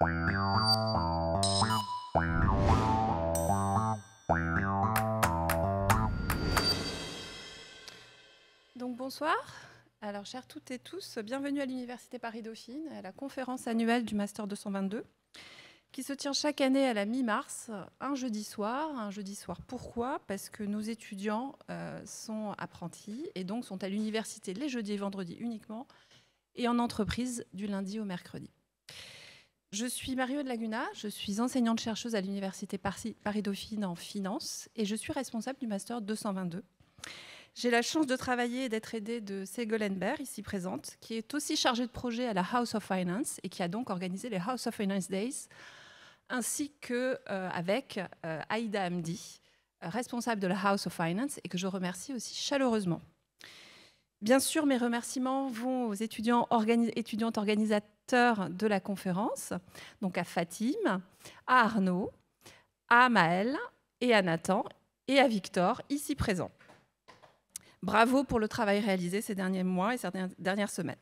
Donc bonsoir. Alors chères toutes et tous, bienvenue à l'Université Paris-Dauphine, à la conférence annuelle du Master 222, qui se tient chaque année à la mi-mars, un jeudi soir. Un jeudi soir, pourquoi? Parce que nos étudiants sont apprentis et donc sont à l'université les jeudis et vendredis uniquement, et en entreprise du lundi au mercredi. Je suis Marie-Aude Laguna, je suis enseignante-chercheuse à l'Université Paris-Dauphine en finance et je suis responsable du Master 222. J'ai la chance de travailler et d'être aidée de Ségolène Enberg, ici présente, qui est aussi chargée de projet à la House of Finance et qui a donc organisé les House of Finance Days, ainsi qu'avec Aïda Hamdi, responsable de la House of Finance et que je remercie aussi chaleureusement. Bien sûr, mes remerciements vont aux étudiantes organisateurs de la conférence, donc à Fatim, à Arnaud, à Maël et à Nathan et à Victor, ici présents. Bravo pour le travail réalisé ces derniers mois et ces dernières semaines.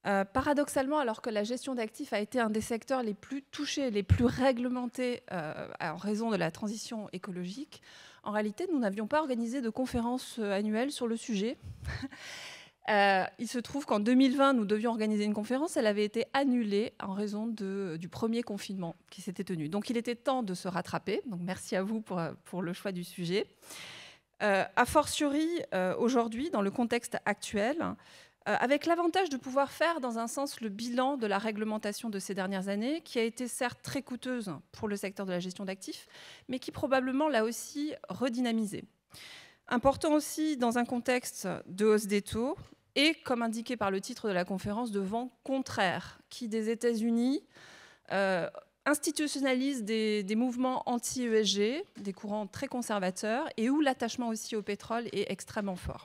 Paradoxalement, alors que la gestion d'actifs a été un des secteurs les plus touchés, les plus réglementés en raison de la transition écologique, en réalité, nous n'avions pas organisé de conférence annuelle sur le sujet. Il se trouve qu'en 2020, nous devions organiser une conférence. Elle avait été annulée en raison du premier confinement qui s'était tenu. Donc, il était temps de se rattraper. Donc, merci à vous pour le choix du sujet. A fortiori, aujourd'hui, dans le contexte actuel, avec l'avantage de pouvoir faire, dans un sens, le bilan de la réglementation de ces dernières années, qui a été certes très coûteuse pour le secteur de la gestion d'actifs, mais qui probablement l'a aussi redynamisé. Important aussi dans un contexte de hausse des taux et, comme indiqué par le titre de la conférence, de vent contraire, qui des États-Unis institutionnalise des mouvements anti-ESG, des courants très conservateurs, et où l'attachement aussi au pétrole est extrêmement fort.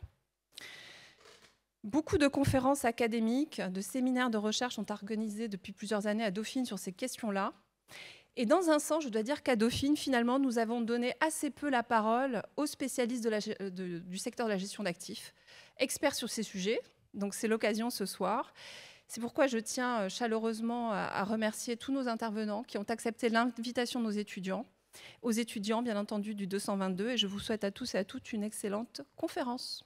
Beaucoup de conférences académiques, de séminaires de recherche sont organisés depuis plusieurs années à Dauphine sur ces questions-là. Et dans un sens, je dois dire qu'à Dauphine, finalement, nous avons donné assez peu la parole aux spécialistes du secteur de la gestion d'actifs, experts sur ces sujets. Donc c'est l'occasion ce soir. C'est pourquoi je tiens chaleureusement à remercier tous nos intervenants qui ont accepté l'invitation de nos étudiants, aux étudiants bien entendu du 222, et je vous souhaite à tous et à toutes une excellente conférence.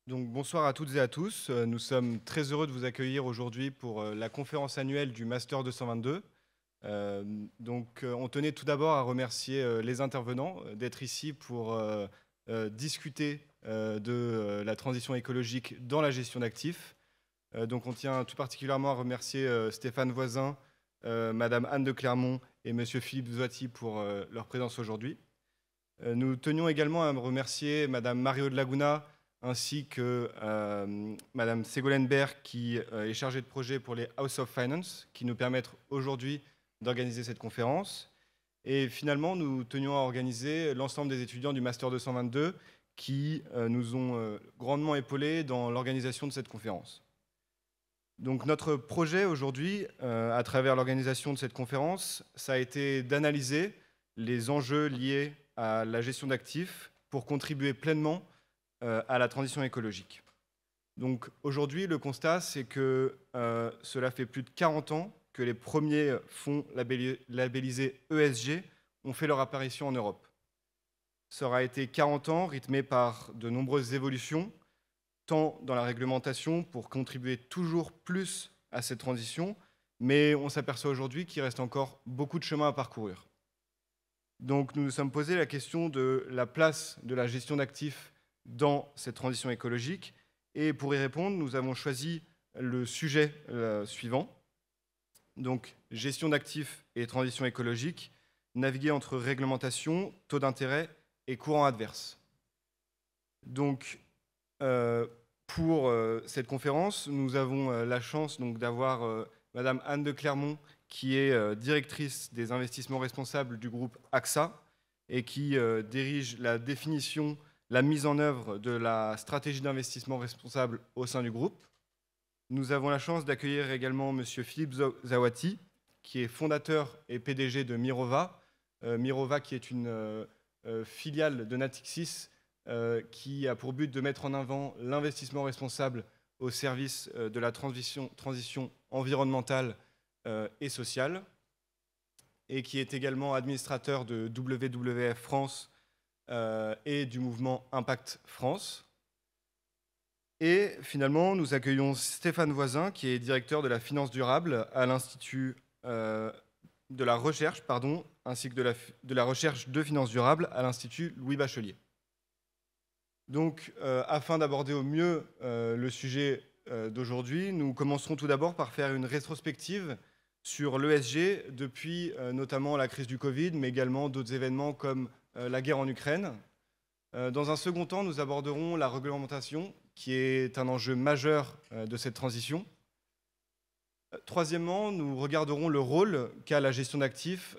Donc, bonsoir à toutes et à tous. Nous sommes très heureux de vous accueillir aujourd'hui pour la conférence annuelle du Master 222. On tenait tout d'abord à remercier les intervenants d'être ici pour discuter de la transition écologique dans la gestion d'actifs. On tient tout particulièrement à remercier Stéphane Voisin, Madame Anne de Clermont et Monsieur Philippe Zoati pour leur présence aujourd'hui. Nous tenions également à remercier Madame Marie-Aude Laguna ainsi que Madame Ségolène Enberg qui est chargée de projet pour les House of Finance qui nous permettent aujourd'hui d'organiser cette conférence. Et finalement, nous tenions à organiser l'ensemble des étudiants du Master 222 qui nous ont grandement épaulés dans l'organisation de cette conférence. Donc notre projet aujourd'hui, à travers l'organisation de cette conférence, ça a été d'analyser les enjeux liés à la gestion d'actifs pour contribuer pleinement à la transition écologique. Donc aujourd'hui, le constat, c'est que cela fait plus de 40 ans que les premiers fonds labellisés ESG ont fait leur apparition en Europe. Ça aura été 40 ans rythmés par de nombreuses évolutions, tant dans la réglementation pour contribuer toujours plus à cette transition, mais on s'aperçoit aujourd'hui qu'il reste encore beaucoup de chemin à parcourir. Donc nous nous sommes posé la question de la place de la gestion d'actifs dans cette transition écologique. Et pour y répondre, nous avons choisi le sujet suivant. Donc, gestion d'actifs et transition écologique, naviguer entre réglementation, taux d'intérêt et courant adverse. Donc, pour cette conférence, nous avons la chance d'avoir Madame Anne de Clermont, qui est directrice des investissements responsables du groupe AXA et qui dirige la définition, la mise en œuvre de la stratégie d'investissement responsable au sein du groupe. Nous avons la chance d'accueillir également Monsieur Philippe Zoati, qui est fondateur et PDG de Mirova. Mirova, qui est une filiale de Natixis, qui a pour but de mettre en avant l'investissement responsable au service de la transition environnementale et sociale, et qui est également administrateur de WWF France et du mouvement Impact France. Et finalement, nous accueillons Stéphane Voisin, qui est directeur de la finance durable à l'Institut de la recherche, ainsi que de la recherche de finance durable à l'Institut Louis Bachelier. Donc, afin d'aborder au mieux le sujet d'aujourd'hui, nous commencerons tout d'abord par faire une rétrospective sur l'ESG depuis notamment la crise du Covid, mais également d'autres événements comme la guerre en Ukraine. Dans un second temps, nous aborderons la réglementation, qui est un enjeu majeur de cette transition. Troisièmement, nous regarderons le rôle qu'a la gestion d'actifs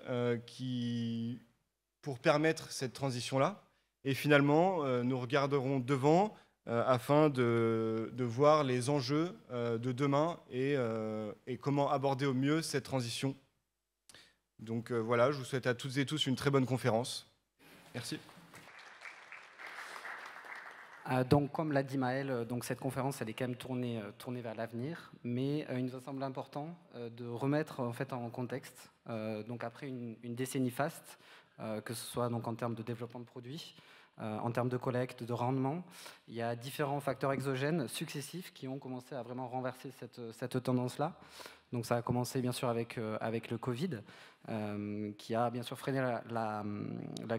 pour permettre cette transition-là. Et finalement, nous regarderons devant afin de voir les enjeux de demain et comment aborder au mieux cette transition. Donc voilà, je vous souhaite à toutes et tous une très bonne conférence. Merci. Donc, comme l'a dit Maël, donc cette conférence, elle est quand même tournée vers l'avenir, mais il nous a semblé important de remettre en fait en contexte. Donc, après une décennie faste, que ce soit donc en termes de développement de produits, en termes de collecte, de rendement, il y a différents facteurs exogènes successifs qui ont commencé à vraiment renverser cette tendance-là. Donc, ça a commencé bien sûr avec le Covid, qui a bien sûr freiné la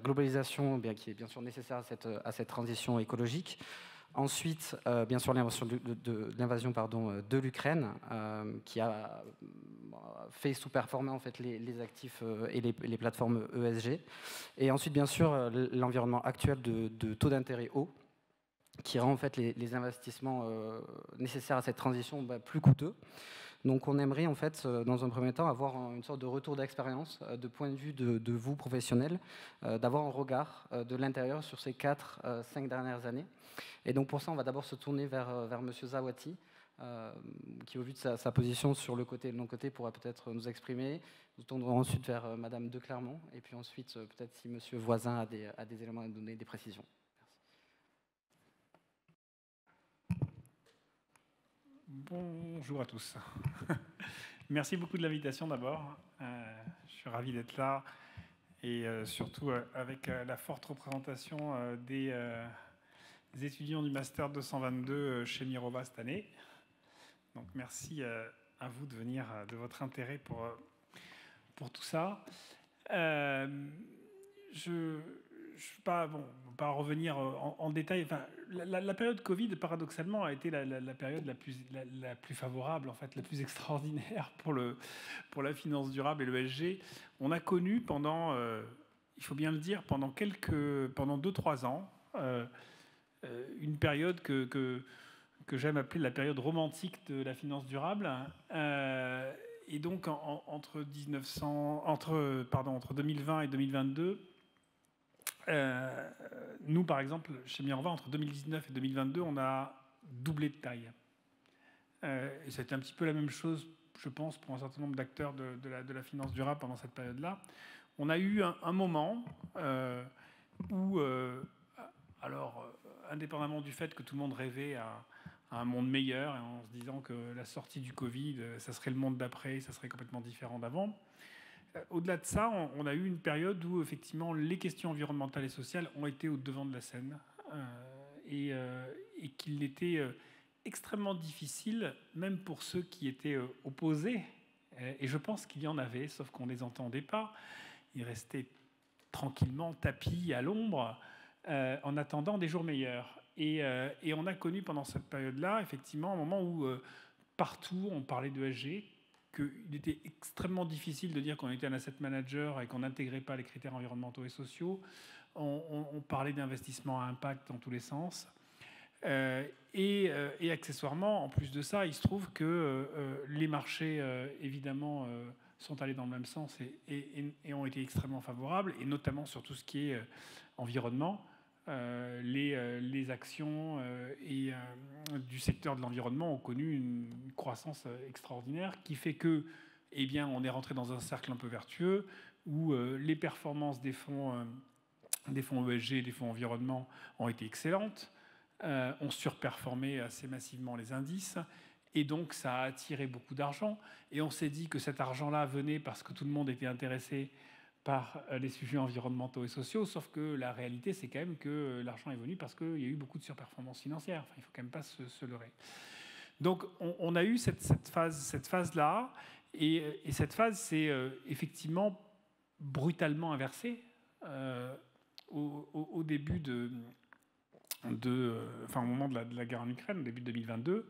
globalisation, qui est bien sûr nécessaire à cette transition écologique. Ensuite, bien sûr, l'invasion de l'Ukraine, qui a fait sous-performer en fait les actifs et les plateformes ESG. Et ensuite, bien sûr, l'environnement actuel de taux d'intérêt haut, qui rend en fait les investissements nécessaires à cette transition plus coûteux. Donc on aimerait en fait, dans un premier temps, avoir une sorte de retour d'expérience, de point de vue de vous professionnels, d'avoir un regard de l'intérieur sur ces 4-5 dernières années. Et donc pour ça, on va d'abord se tourner vers M. Zawati, qui au vu de sa position sur le côté et le non-côté pourra peut-être nous exprimer. Nous tournerons ensuite vers Mme de Clermont, et puis ensuite peut-être si M. Voisin a des éléments à donner, des précisions. Bonjour à tous. Merci beaucoup de l'invitation d'abord. Je suis ravi d'être là et surtout avec la forte représentation des étudiants du Master 222 chez Mirova cette année. Donc merci à vous de venir, de votre intérêt pour tout ça. Je ne vais pas revenir en détail. Enfin, la période Covid, paradoxalement, a été la période la plus favorable, en fait, la plus extraordinaire pour la finance durable et l'ESG. On a connu pendant, il faut bien le dire, pendant 2-3 ans, une période que j'aime appeler la période romantique de la finance durable. Et donc, entre 2020 et 2022, nous, par exemple, chez Mirova, entre 2019 et 2022, on a doublé de taille. Et c'était un petit peu la même chose, je pense, pour un certain nombre d'acteurs de la finance durable pendant cette période-là. On a eu un moment où, alors, indépendamment du fait que tout le monde rêvait à un monde meilleur, et en se disant que la sortie du Covid, ça serait le monde d'après, ça serait complètement différent d'avant. Au-delà de ça, on a eu une période où, effectivement, les questions environnementales et sociales ont été au devant de la scène et qu'il était extrêmement difficile, même pour ceux qui étaient opposés, et je pense qu'il y en avait, sauf qu'on ne les entendait pas. Ils restaient tranquillement tapis à l'ombre en attendant des jours meilleurs. Et on a connu pendant cette période-là, effectivement, un moment où partout on parlait d'ESG, qu'il était extrêmement difficile de dire qu'on était un asset manager et qu'on n'intégrait pas les critères environnementaux et sociaux. On parlait d'investissement à impact dans tous les sens. Et accessoirement, en plus de ça, il se trouve que les marchés, évidemment, sont allés dans le même sens et ont été extrêmement favorables, et notamment sur tout ce qui est environnement. Les actions du secteur de l'environnement ont connu une croissance extraordinaire qui fait que, eh bien, on est rentré dans un cercle un peu vertueux où les performances des fonds des fonds ESG, des fonds environnement ont été excellentes, ont surperformé assez massivement les indices, et donc ça a attiré beaucoup d'argent. Et on s'est dit que cet argent-là venait parce que tout le monde était intéressé par les sujets environnementaux et sociaux, sauf que la réalité, c'est quand même que l'argent est venu parce qu'il y a eu beaucoup de surperformance financière. Enfin, il ne faut quand même pas se leurrer. Donc on a eu cette phase-là, et cette phase s'est effectivement brutalement inversée au début au moment de la guerre en Ukraine, au début de 2022.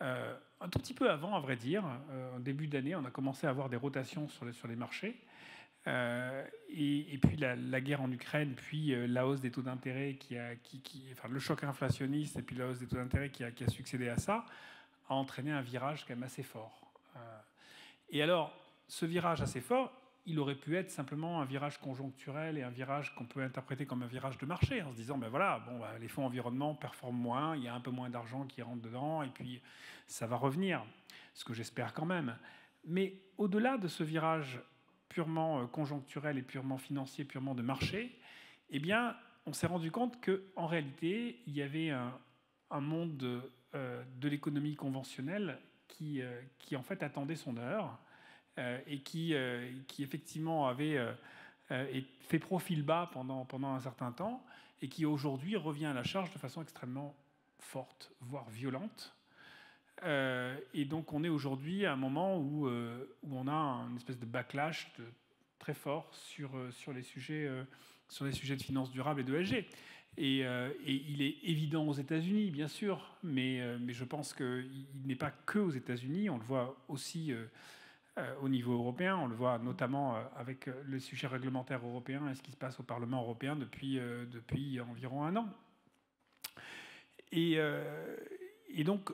Un tout petit peu avant, à vrai dire, en début d'année, on a commencé à avoir des rotations sur les marchés. Et puis la guerre en Ukraine, puis la hausse des taux d'intérêt, le choc inflationniste, et puis la hausse des taux d'intérêt qui a succédé à ça, a entraîné un virage quand même assez fort. Et alors, ce virage assez fort, il aurait pu être simplement un virage conjoncturel et un virage qu'on peut interpréter comme un virage de marché, en se disant, ben voilà, les fonds environnement performent moins, il y a un peu moins d'argent qui rentre dedans, et puis ça va revenir, ce que j'espère quand même. Mais au-delà de ce virage purement conjoncturel et purement financier, purement de marché, eh bien, on s'est rendu compte qu'en réalité, il y avait un monde de l'économie conventionnelle qui en fait attendait son heure, et qui effectivement avait fait profil bas pendant un certain temps, et qui aujourd'hui revient à la charge de façon extrêmement forte, voire violente. Et donc on est aujourd'hui à un moment où on a une espèce de backlash très fort sur les sujets de finances durables et de ESG. Et il est évident aux États-Unis, bien sûr, mais je pense qu'il n'est pas que aux États-Unis. On le voit aussi au niveau européen. On le voit notamment avec le sujet réglementaire européen et ce qui se passe au Parlement européen depuis environ un an. Et donc,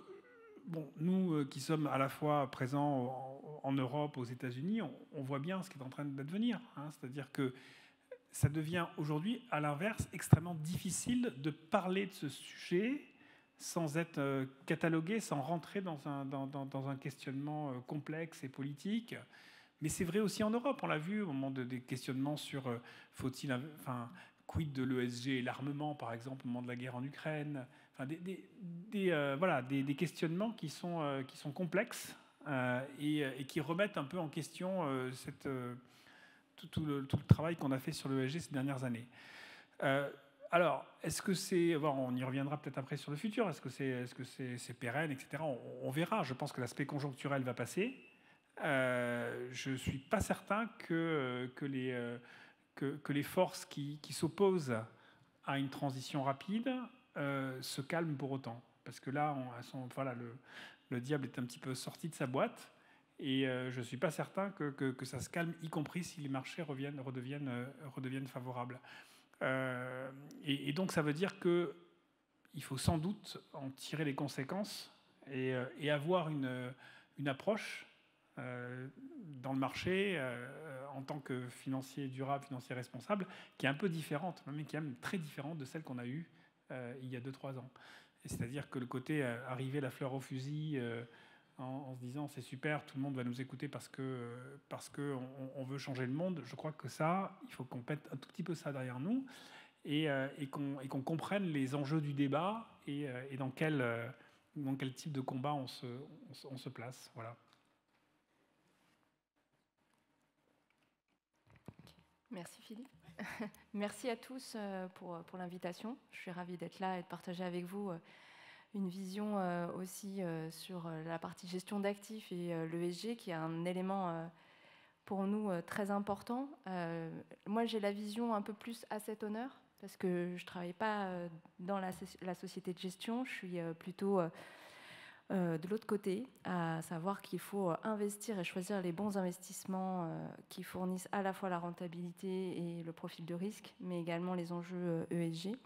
nous qui sommes à la fois présents en Europe, aux États-Unis, on voit bien ce qui est en train d'advenir. C'est-à-dire que ça devient aujourd'hui, à l'inverse, extrêmement difficile de parler de ce sujet sans être catalogué, sans rentrer dans un questionnement complexe et politique. Mais c'est vrai aussi en Europe. On l'a vu au moment des questionnements sur quid de l'ESG et l'armement, par exemple, au moment de la guerre en Ukraine. Enfin, des questionnements qui sont complexes et qui remettent un peu en question tout le travail qu'on a fait sur l'ESG ces dernières années. Alors, est-ce que c'est... on y reviendra peut-être après sur le futur. Est-ce que c'est pérenne, etc. On verra. Je pense que l'aspect conjoncturel va passer. Je ne suis pas certain que les forces qui s'opposent à une transition rapide se calment pour autant. Parce que là, le diable est un petit peu sorti de sa boîte. Et je ne suis pas certain que ça se calme, y compris si les marchés redeviennent favorables. Et donc ça veut dire qu'il faut sans doute en tirer les conséquences et avoir une approche dans le marché en tant que financier durable, financier responsable, qui est un peu différente, mais qui est même très différente de celle qu'on a eue il y a 2-3 ans. C'est-à-dire que le côté arriver la fleur au fusil en se disant c'est super, tout le monde va nous écouter parce qu'on veut changer le monde, je crois que ça, il faut qu'on pète un tout petit peu ça derrière nous et qu'on comprenne les enjeux du débat et dans quel type de combat on se place. Voilà. Merci Philippe. Merci à tous pour l'invitation. Je suis ravie d'être là et de partager avec vous une vision aussi sur la partie gestion d'actifs et l'ESG, qui est un élément pour nous très important. Moi, j'ai la vision un peu plus asset owner, parce que je ne travaille pas dans la société de gestion, je suis plutôt de l'autre côté, à savoir qu'il faut investir et choisir les bons investissements qui fournissent à la fois la rentabilité et le profil de risque, mais également les enjeux ESG.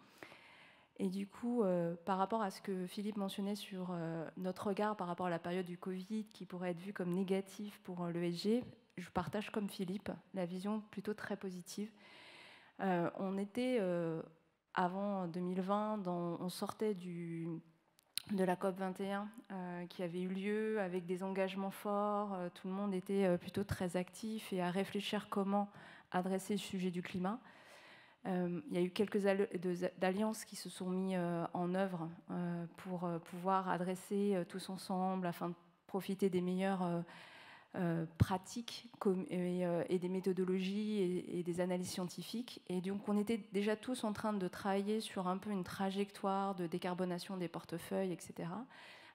Et du coup, par rapport à ce que Philippe mentionnait sur notre regard par rapport à la période du Covid, qui pourrait être vue comme négative pour l'ESG, je partage comme Philippe la vision plutôt très positive. On était, avant 2020, on sortait de la COP21 qui avait eu lieu avec des engagements forts. Tout le monde était plutôt très actif et à réfléchir comment adresser le sujet du climat. Il y a eu quelques alliances qui se sont mises en œuvre pour pouvoir adresser tous ensemble afin de profiter des meilleures pratiques et des méthodologies et des analyses scientifiques. Et donc on était déjà tous en train de travailler sur un peu une trajectoire de décarbonation des portefeuilles, etc.,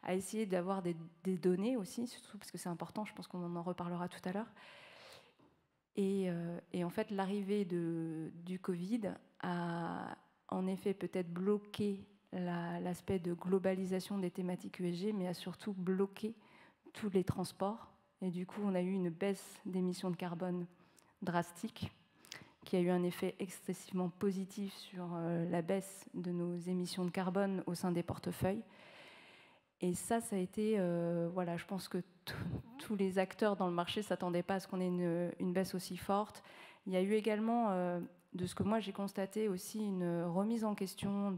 à essayer d'avoir des données aussi, surtout parce que c'est important, je pense qu'on en reparlera tout à l'heure. Et en fait, l'arrivée du Covid a en effet peut-être bloqué l'aspect de globalisation des thématiques ESG, mais a surtout bloqué tous les transports. Et du coup, on a eu une baisse d'émissions de carbone drastique, qui a eu un effet excessivement positif sur la baisse de nos émissions de carbone au sein des portefeuilles. Et ça a été, voilà, je pense que tous les acteurs dans le marché ne s'attendaient pas à ce qu'on ait une baisse aussi forte. Il y a eu également, de ce que moi j'ai constaté, aussi une remise en question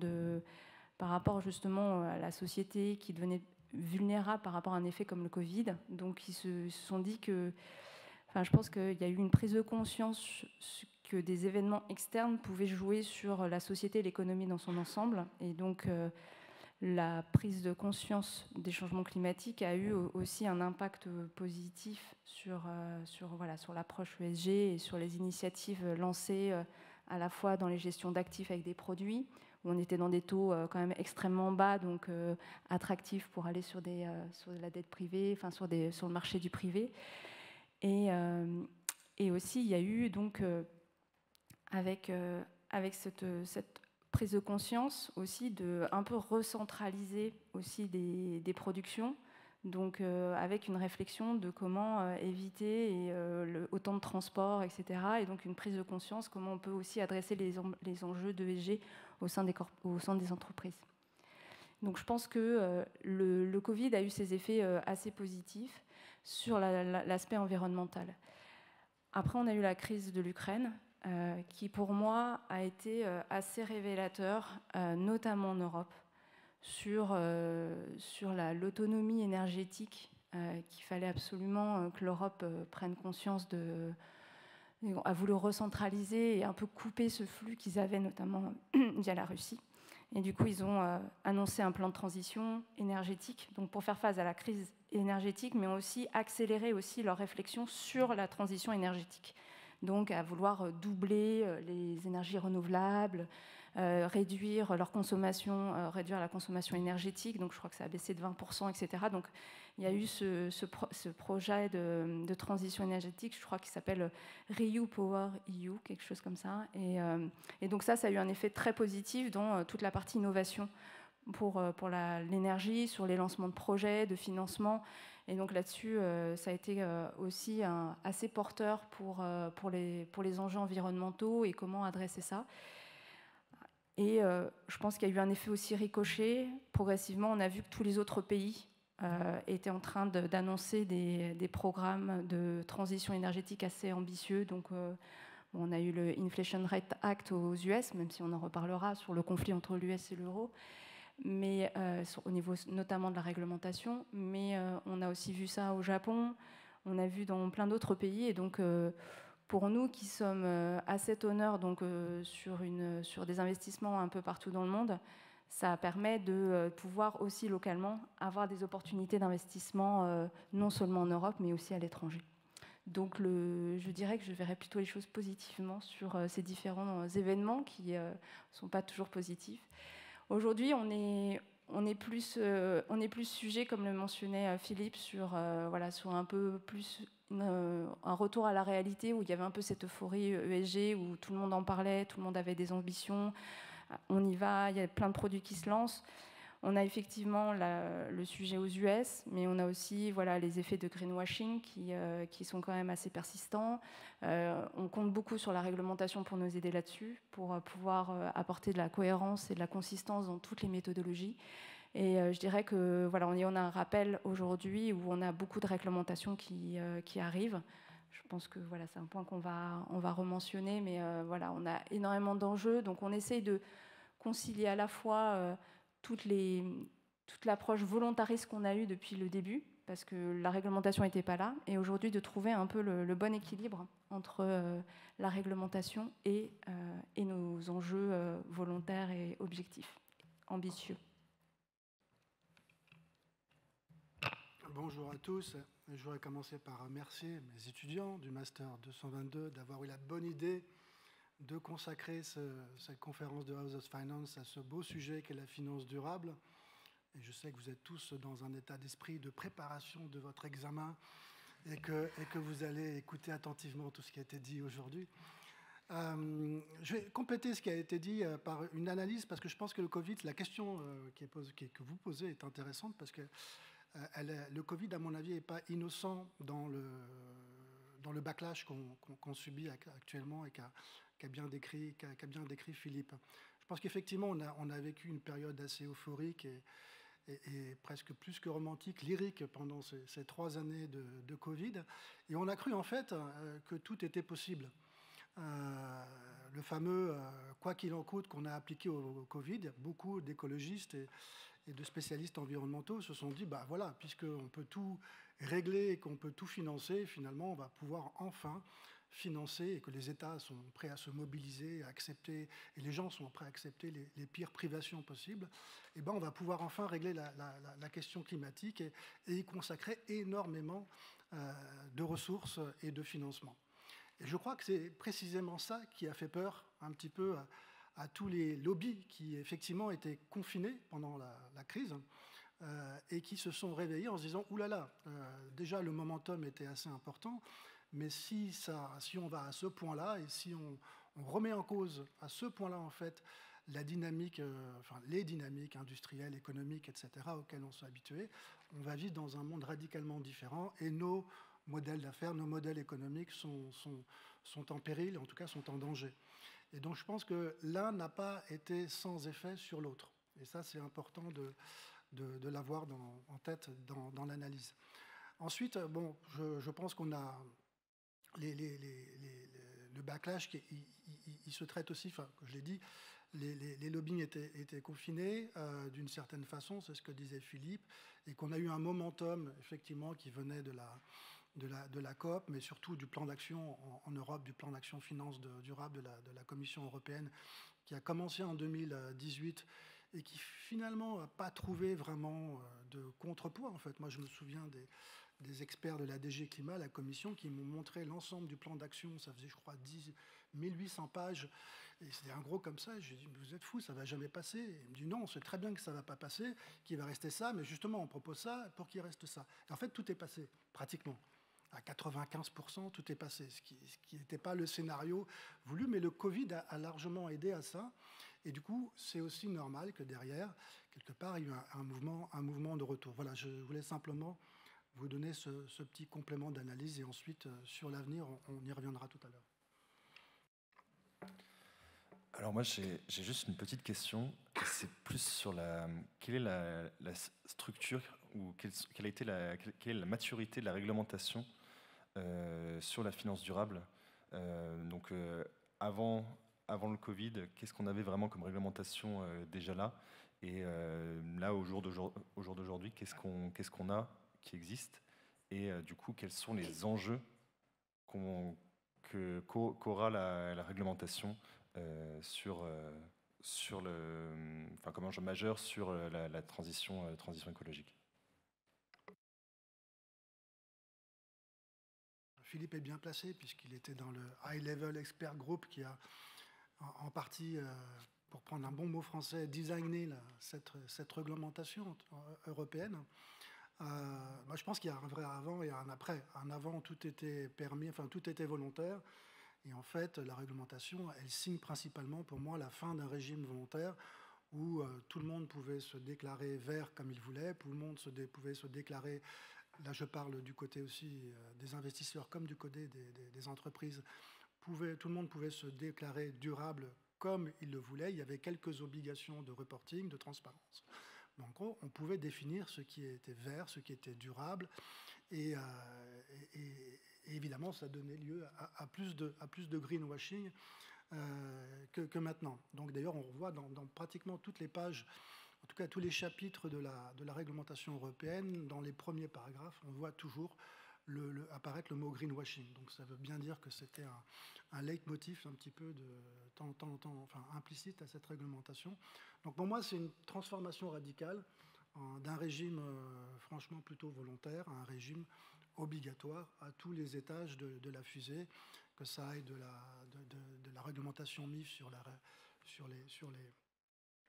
par rapport justement à la société qui devenait vulnérable par rapport à un effet comme le Covid. Donc ils se sont dit que, enfin, je pense qu'il y a eu une prise de conscience que des événements externes pouvaient jouer sur la société et l'économie dans son ensemble. Et donc la prise de conscience des changements climatiques a eu aussi un impact positif sur l'approche ESG et sur les initiatives lancées à la fois dans les gestions d'actifs avec des produits, où on était dans des taux quand même extrêmement bas, donc attractifs pour aller sur la dette privée, enfin sur le marché du privé. Et aussi, il y a eu donc avec cette prise de conscience aussi de un peu recentraliser aussi des productions, donc avec une réflexion de comment éviter autant de transport, etc. Et donc une prise de conscience comment on peut aussi adresser les enjeux de ESG au sein des entreprises. Donc je pense que le Covid a eu ses effets assez positifs sur l'aspect environnemental. Après, on a eu la crise de l'Ukraine, qui pour moi a été assez révélateur, notamment en Europe, sur l'autonomie énergétique qu'il fallait absolument que l'Europe prenne conscience a voulu recentraliser et un peu couper ce flux qu'ils avaient notamment via la Russie. Et du coup, ils ont annoncé un plan de transition énergétique, donc pour faire face à la crise énergétique, mais aussi accélérer aussi leur réflexion sur la transition énergétique. Donc à vouloir doubler les énergies renouvelables, réduire la consommation énergétique. Donc je crois que ça a baissé de 20%, etc. Donc il y a eu ce projet de transition énergétique, je crois qu'il s'appelle REPower EU, quelque chose comme ça. Et donc ça a eu un effet très positif dans toute la partie innovation pour l'énergie, sur les lancements de projets, de financement. Et donc là-dessus, ça a été aussi assez porteur pour les enjeux environnementaux et comment adresser ça. Et je pense qu'il y a eu un effet aussi ricochet. Progressivement, on a vu que tous les autres pays étaient en train d'annoncer des programmes de transition énergétique assez ambitieux. Donc on a eu le Inflation Rate Act aux US, même si on en reparlera sur le conflit entre l'US et l'euro, mais au niveau notamment de la réglementation, mais on a aussi vu ça au Japon, on a vu dans plein d'autres pays, et donc pour nous qui sommes asset owners, donc sur des investissements un peu partout dans le monde, ça permet de pouvoir aussi localement avoir des opportunités d'investissement non seulement en Europe, mais aussi à l'étranger. Donc je dirais que je verrais plutôt les choses positivement sur ces différents événements qui ne sont pas toujours positifs. Aujourd'hui, on est plus sujet, comme le mentionnait Philippe, sur un peu plus un retour à la réalité où il y avait un peu cette euphorie ESG où tout le monde en parlait, tout le monde avait des ambitions, on y va, il y a plein de produits qui se lancent. On a effectivement le sujet aux US, mais on a aussi les effets de greenwashing qui sont quand même assez persistants. On compte beaucoup sur la réglementation pour nous aider là-dessus, pour pouvoir apporter de la cohérence et de la consistance dans toutes les méthodologies. Et je dirais que on a un rappel aujourd'hui où on a beaucoup de réglementations qui arrivent. Je pense que c'est un point qu'on va rementionner, mais on a énormément d'enjeux, donc on essaye de concilier à la fois toutes les toute l'approche volontariste qu'on a eue depuis le début, parce que la réglementation n'était pas là, et aujourd'hui de trouver un peu le bon équilibre entre la réglementation et nos enjeux volontaires et objectifs, ambitieux. Bonjour à tous. Je voudrais commencer par remercier mes étudiants du Master 222 d'avoir eu la bonne idée de consacrer cette conférence de House of Finance à ce beau sujet qu'est la finance durable. Et je sais que vous êtes tous dans un état d'esprit de préparation de votre examen et que vous allez écouter attentivement tout ce qui a été dit aujourd'hui. Je vais compléter ce qui a été dit par une analyse, parce que je pense que le Covid, la question que vous posez est intéressante, parce que le Covid, à mon avis, n'est pas innocent dans le backlash qu'on subit actuellement et qu'a bien décrit Philippe. Je pense qu'effectivement, on a vécu une période assez euphorique et presque plus que romantique, lyrique, pendant ces 3 années de Covid. Et on a cru, en fait, que tout était possible. Le fameux « quoi qu'il en coûte » qu'on a appliqué au Covid, beaucoup d'écologistes et de spécialistes environnementaux se sont dit, bah voilà, puisqu'on peut tout régler et qu'on peut tout financer, finalement, on va pouvoir enfin financer, et que les États sont prêts à se mobiliser, à accepter, et les gens sont prêts à accepter les pires privations possibles, et ben on va pouvoir enfin régler la question climatique et y consacrer énormément de ressources et de financement. Et je crois que c'est précisément ça qui a fait peur un petit peu à tous les lobbies qui, effectivement, étaient confinés pendant la crise et qui se sont réveillés en se disant « oulala, déjà le momentum était assez important, mais si on va à ce point-là et si on remet en cause à ce point-là, en fait, la dynamique, les dynamiques industrielles, économiques, etc., auxquelles on s'est habitué, on va vivre dans un monde radicalement différent et nos modèles d'affaires, nos modèles économiques sont en péril, en tout cas sont en danger. » Et donc je pense que l'un n'a pas été sans effet sur l'autre. Et ça, c'est important de l'avoir en tête dans l'analyse. Ensuite, bon, je pense qu'on a le backlash, il se traite aussi, enfin, je l'ai dit, les lobbying étaient confinés d'une certaine façon, c'est ce que disait Philippe, et qu'on a eu un momentum, effectivement, qui venait de la COP, mais surtout du plan d'action en Europe, du plan d'action finance durable de la Commission européenne, qui a commencé en 2018 et qui finalement n'a pas trouvé vraiment de contrepoids. En fait, moi, je me souviens des experts de la DG Climat, la Commission, qui m'ont montré l'ensemble du plan d'action. Ça faisait, je crois, 1800 pages. Et c'était un gros comme ça. J'ai dit, vous êtes fous, ça ne va jamais passer. Et il me dit, non, on sait très bien que ça ne va pas passer, qu'il va rester ça, mais justement, on propose ça pour qu'il reste ça. Et en fait, tout est passé, pratiquement. À 95%, tout est passé, ce qui n'était pas le scénario voulu, mais le Covid a largement aidé à ça. Et du coup, c'est aussi normal que derrière, quelque part, il y ait eu un mouvement de retour. Voilà, je voulais simplement vous donner ce petit complément d'analyse, et ensuite, sur l'avenir, on y reviendra tout à l'heure. Alors moi, j'ai juste une petite question. C'est plus sur quelle est la structure ou quelle est la maturité de la réglementation sur la finance durable. Donc avant le Covid, qu'est-ce qu'on avait vraiment comme réglementation déjà là? Et là, au jour d'aujourd'hui, qu'est-ce qu'on a qui existe? Et du coup, quels sont les enjeux qu'aura la réglementation comme enjeu majeur sur la transition écologique? Philippe est bien placé puisqu'il était dans le High Level Expert Group qui a en partie, pour prendre un bon mot français, designé cette réglementation européenne. Moi, je pense qu'il y a un vrai avant et un après. Un avant, tout était permis, enfin tout était volontaire. Et en fait, la réglementation, elle signe principalement pour moi la fin d'un régime volontaire où tout le monde pouvait se déclarer vert comme il voulait, tout le monde pouvait se déclarer, là je parle du côté aussi des investisseurs comme du côté des entreprises, tout le monde pouvait se déclarer durable comme il le voulait. Il y avait quelques obligations de reporting, de transparence. Mais en gros, on pouvait définir ce qui était vert, ce qui était durable, et évidemment, ça donnait lieu à plus de greenwashing que maintenant. Donc d'ailleurs, on revoit dans pratiquement toutes les pages, en tout cas tous les chapitres de la réglementation européenne, dans les premiers paragraphes, on voit toujours apparaître le mot greenwashing. Donc ça veut bien dire que c'était un leitmotiv un petit peu implicite à cette réglementation. Donc pour moi, c'est une transformation radicale d'un régime franchement plutôt volontaire à un régime obligatoire à tous les étages de la fusée, que ça aille de la réglementation MIF sur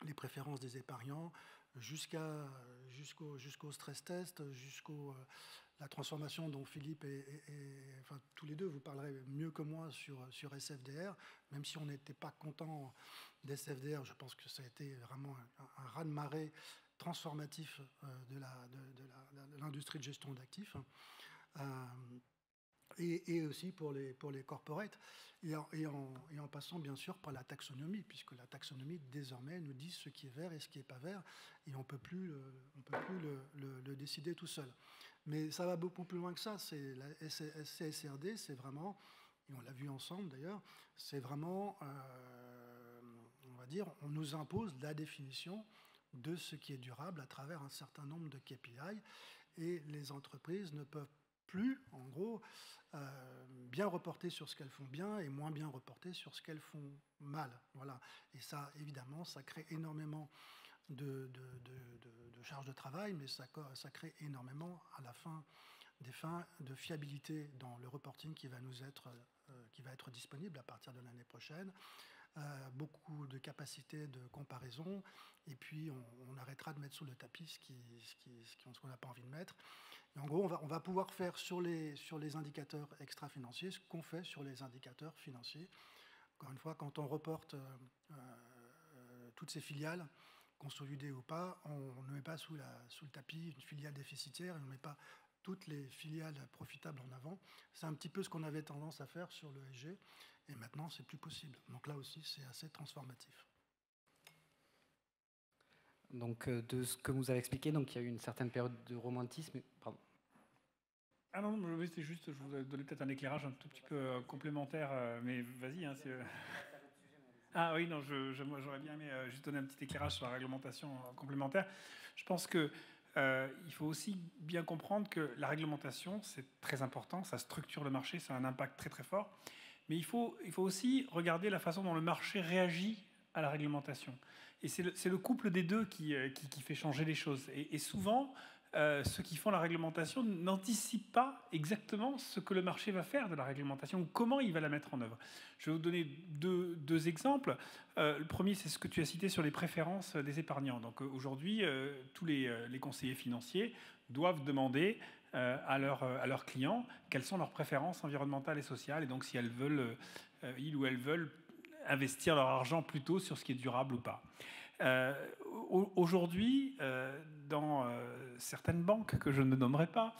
les préférences des épargnants, jusqu'au stress test, jusqu'au la transformation dont Philippe enfin, tous les deux, vous parlerez mieux que moi sur SFDR, même si on n'était pas content d'SFDR, je pense que ça a été vraiment un raz-de-marée transformatif de l'industrie de gestion d'actifs. Et aussi pour les corporates, et en passant bien sûr par la taxonomie, puisque la taxonomie désormais nous dit ce qui est vert et ce qui n'est pas vert, et on ne peut plus le décider tout seul. Mais ça va beaucoup plus loin que ça. C'est la CSRD, c'est vraiment, et on l'a vu ensemble d'ailleurs, c'est vraiment, on va dire, on nous impose la définition de ce qui est durable à travers un certain nombre de KPI, et les entreprises ne peuvent plus, en gros, bien reporter sur ce qu'elles font bien et moins bien reporter sur ce qu'elles font mal. Voilà. Et ça, évidemment, ça crée énormément de charges de travail, mais ça crée énormément, à la fin, des fins de fiabilité dans le reporting qui va être disponible à partir de l'année prochaine. Beaucoup de capacités de comparaison, et puis on arrêtera de mettre sous le tapis ce qu'on n'a pas envie de mettre. Et en gros, on va pouvoir faire sur les indicateurs extra-financiers ce qu'on fait sur les indicateurs financiers. Encore une fois, quand on reporte toutes ces filiales, consolidées ou pas, on ne met pas sous le tapis une filiale déficitaire, et on ne met pas toutes les filiales profitables en avant. C'est un petit peu ce qu'on avait tendance à faire sur le l'ESG, et maintenant, c'est plus possible. Donc là aussi, c'est assez transformatif. Donc, de ce que vous avez expliqué, donc, il y a eu une certaine période de romantisme. Pardon. Ah non, c'est juste, je vous donner peut-être un éclairage un tout petit peu complémentaire, mais vas-y. Hein, Ah oui, non, j'aurais bien aimé juste donner un petit éclairage sur la réglementation complémentaire. Je pense que il faut aussi bien comprendre que la réglementation, c'est très important, ça structure le marché, ça a un impact très très fort. Mais il faut aussi regarder la façon dont le marché réagit à la réglementation. Et c'est le couple des deux qui fait changer les choses. Et souvent, ceux qui font la réglementation n'anticipent pas exactement ce que le marché va faire de la réglementation, ou comment il va la mettre en œuvre. Je vais vous donner deux exemples. Le premier, c'est ce que tu as cité sur les préférences des épargnants. Donc aujourd'hui, tous les conseillers financiers doivent demander à leurs clients quelles sont leurs préférences environnementales et sociales, et donc si elles veulent, ils ou elles veulent investir leur argent plutôt sur ce qui est durable ou pas. Aujourd'hui, dans certaines banques que je ne nommerai pas,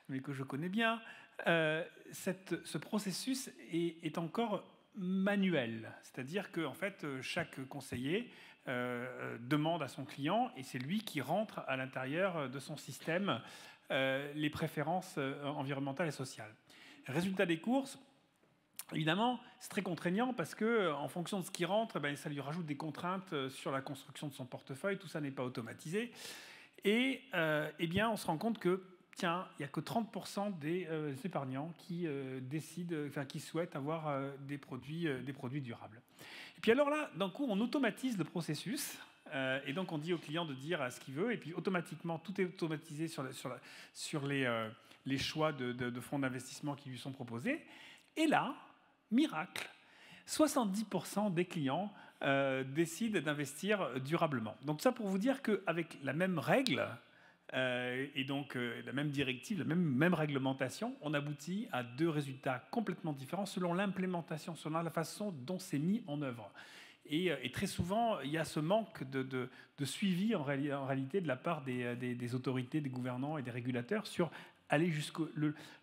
mais que je connais bien, ce processus est encore manuel. C'est-à-dire que en fait, chaque conseiller demande à son client, et c'est lui qui rentre à l'intérieur de son système les préférences environnementales et sociales. Résultat des courses, évidemment, c'est très contraignant parce que, en fonction de ce qui rentre, ça lui rajoute des contraintes sur la construction de son portefeuille. Tout ça n'est pas automatisé. Et eh bien, on se rend compte que, tiens, il n'y a que 30% des épargnants qui qui souhaitent avoir des produits durables. Et puis alors là, d'un coup, on automatise le processus. Et donc, on dit au client de dire ce qu'il veut. Et puis, automatiquement, tout est automatisé sur les choix de fonds d'investissement qui lui sont proposés. Et là, miracle, 70% des clients décident d'investir durablement. Donc ça pour vous dire qu'avec la même règle, et donc la même directive, la même réglementation, on aboutit à deux résultats complètement différents selon l'implémentation, selon la façon dont c'est mis en œuvre. Et très souvent, il y a ce manque de suivi en réalité de la part des autorités, des gouvernants et des régulateurs sur aller jusqu'au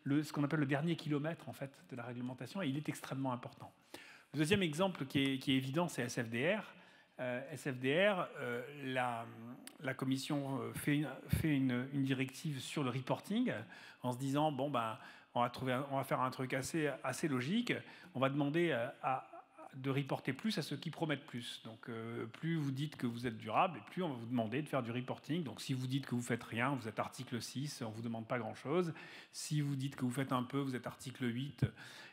ce qu'on appelle le dernier kilomètre en fait, de la réglementation, et il est extrêmement important. Le deuxième exemple qui est évident, c'est SFDR. SFDR, la Commission fait une directive sur le reporting en se disant, bon, on va faire un truc assez logique. On va demander de reporter plus à ceux qui promettent plus. Donc, plus vous dites que vous êtes durable, et plus on va vous demander de faire du reporting. Donc, si vous dites que vous faites rien, vous êtes article 6, on vous demande pas grand-chose. Si vous dites que vous faites un peu, vous êtes article 8,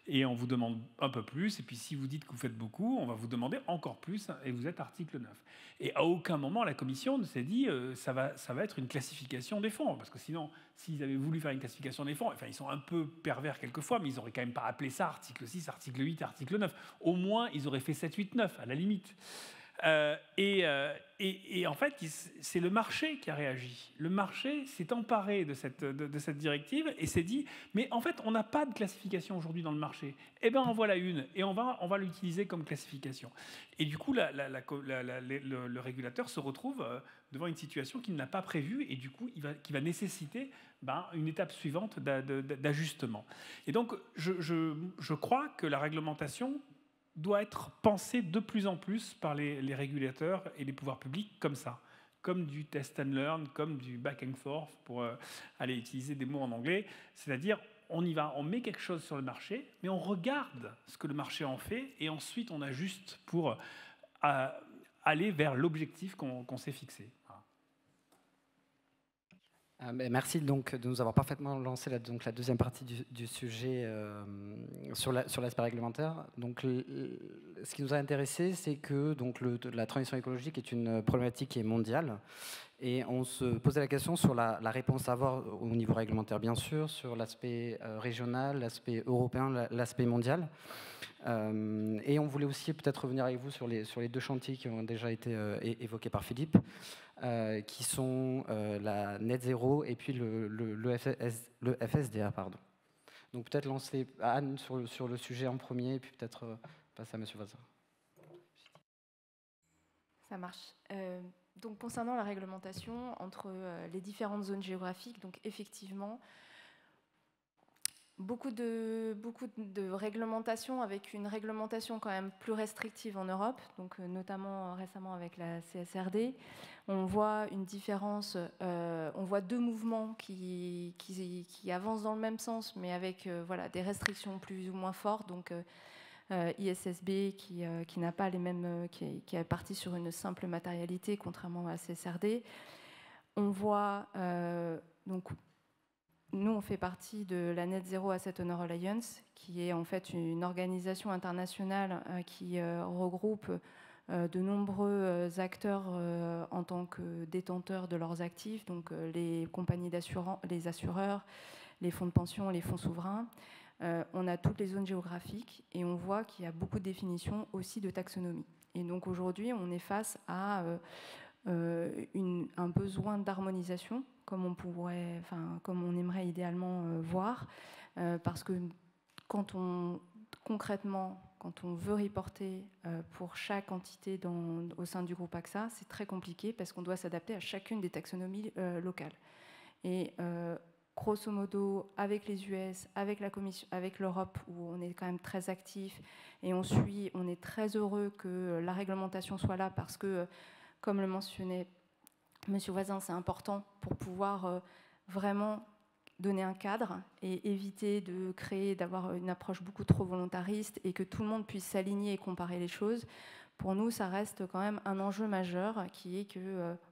et on vous demande un peu plus. Et puis, si vous dites que vous faites beaucoup, on va vous demander encore plus, et vous êtes article 9. Et à aucun moment, la Commission ne s'est dit ça va être une classification des fonds. Parce que sinon, s'ils avaient voulu faire une classification des fonds, enfin, ils sont un peu pervers quelquefois, mais ils n'auraient quand même pas appelé ça article 6, article 8, article 9. Au moins, ils auraient fait 7, 8, 9, à la limite. Et en fait, c'est le marché qui a réagi. Le marché s'est emparé de cette directive et s'est dit, mais en fait, on n'a pas de classification aujourd'hui dans le marché. Eh bien, en voilà une, et on va l'utiliser comme classification. Et du coup, le régulateur se retrouve devant une situation qu'il n'a pas prévue et du coup, qui va nécessiter une étape suivante d'ajustement. Et donc, je crois que la réglementation doit être pensée de plus en plus par les régulateurs et les pouvoirs publics comme ça, comme du test and learn, comme du back and forth, pour aller utiliser des mots en anglais. C'est-à-dire, on y va, on met quelque chose sur le marché, mais on regarde ce que le marché en fait, et ensuite on ajuste pour aller vers l'objectif qu'on s'est fixé. Merci donc de nous avoir parfaitement lancé la deuxième partie du sujet sur l'aspect réglementaire. Donc, ce qui nous a intéressé, c'est que la transition écologique est une problématique qui est mondiale. Et on se posait la question sur la réponse à avoir au niveau réglementaire, bien sûr, sur l'aspect régional, l'aspect européen, l'aspect mondial. Et on voulait aussi peut-être revenir avec vous sur les deux chantiers qui ont déjà été évoqués par Philippe, qui sont la net zéro et puis le FSDA. Pardon. Donc peut-être lancer Anne sur le sujet en premier et puis peut-être passer à M. Voisin. Ça marche. Donc concernant la réglementation entre les différentes zones géographiques, donc effectivement, beaucoup de réglementations, avec une réglementation quand même plus restrictive en Europe, donc notamment récemment avec la CSRD. On voit une différence, on voit deux mouvements qui avancent dans le même sens, mais avec des restrictions plus ou moins fortes. Donc ISSB qui n'a pas les mêmes, qui est parti sur une simple matérialité, contrairement à la CSRD. On voit donc. Nous, on fait partie de la Net Zero Asset Owner Alliance, qui est en fait une organisation internationale qui regroupe de nombreux acteurs en tant que détenteurs de leurs actifs, donc les compagnies d'assurance, les assureurs, les fonds de pension, les fonds souverains. On a toutes les zones géographiques et on voit qu'il y a beaucoup de définitions aussi de taxonomie. Et donc aujourd'hui, on est face à un besoin d'harmonisation, comme on aimerait idéalement voir, parce que concrètement, quand on veut reporter pour chaque entité au sein du groupe AXA, c'est très compliqué parce qu'on doit s'adapter à chacune des taxonomies locales. Et grosso modo, avec les US, avec la Commission, avec l'Europe, où on est quand même très actif, et on est très heureux que la réglementation soit là parce que, comme le mentionnait Monsieur Voisin, c'est important pour pouvoir vraiment donner un cadre et éviter d'avoir une approche beaucoup trop volontariste et que tout le monde puisse s'aligner et comparer les choses. Pour nous, ça reste quand même un enjeu majeur qui est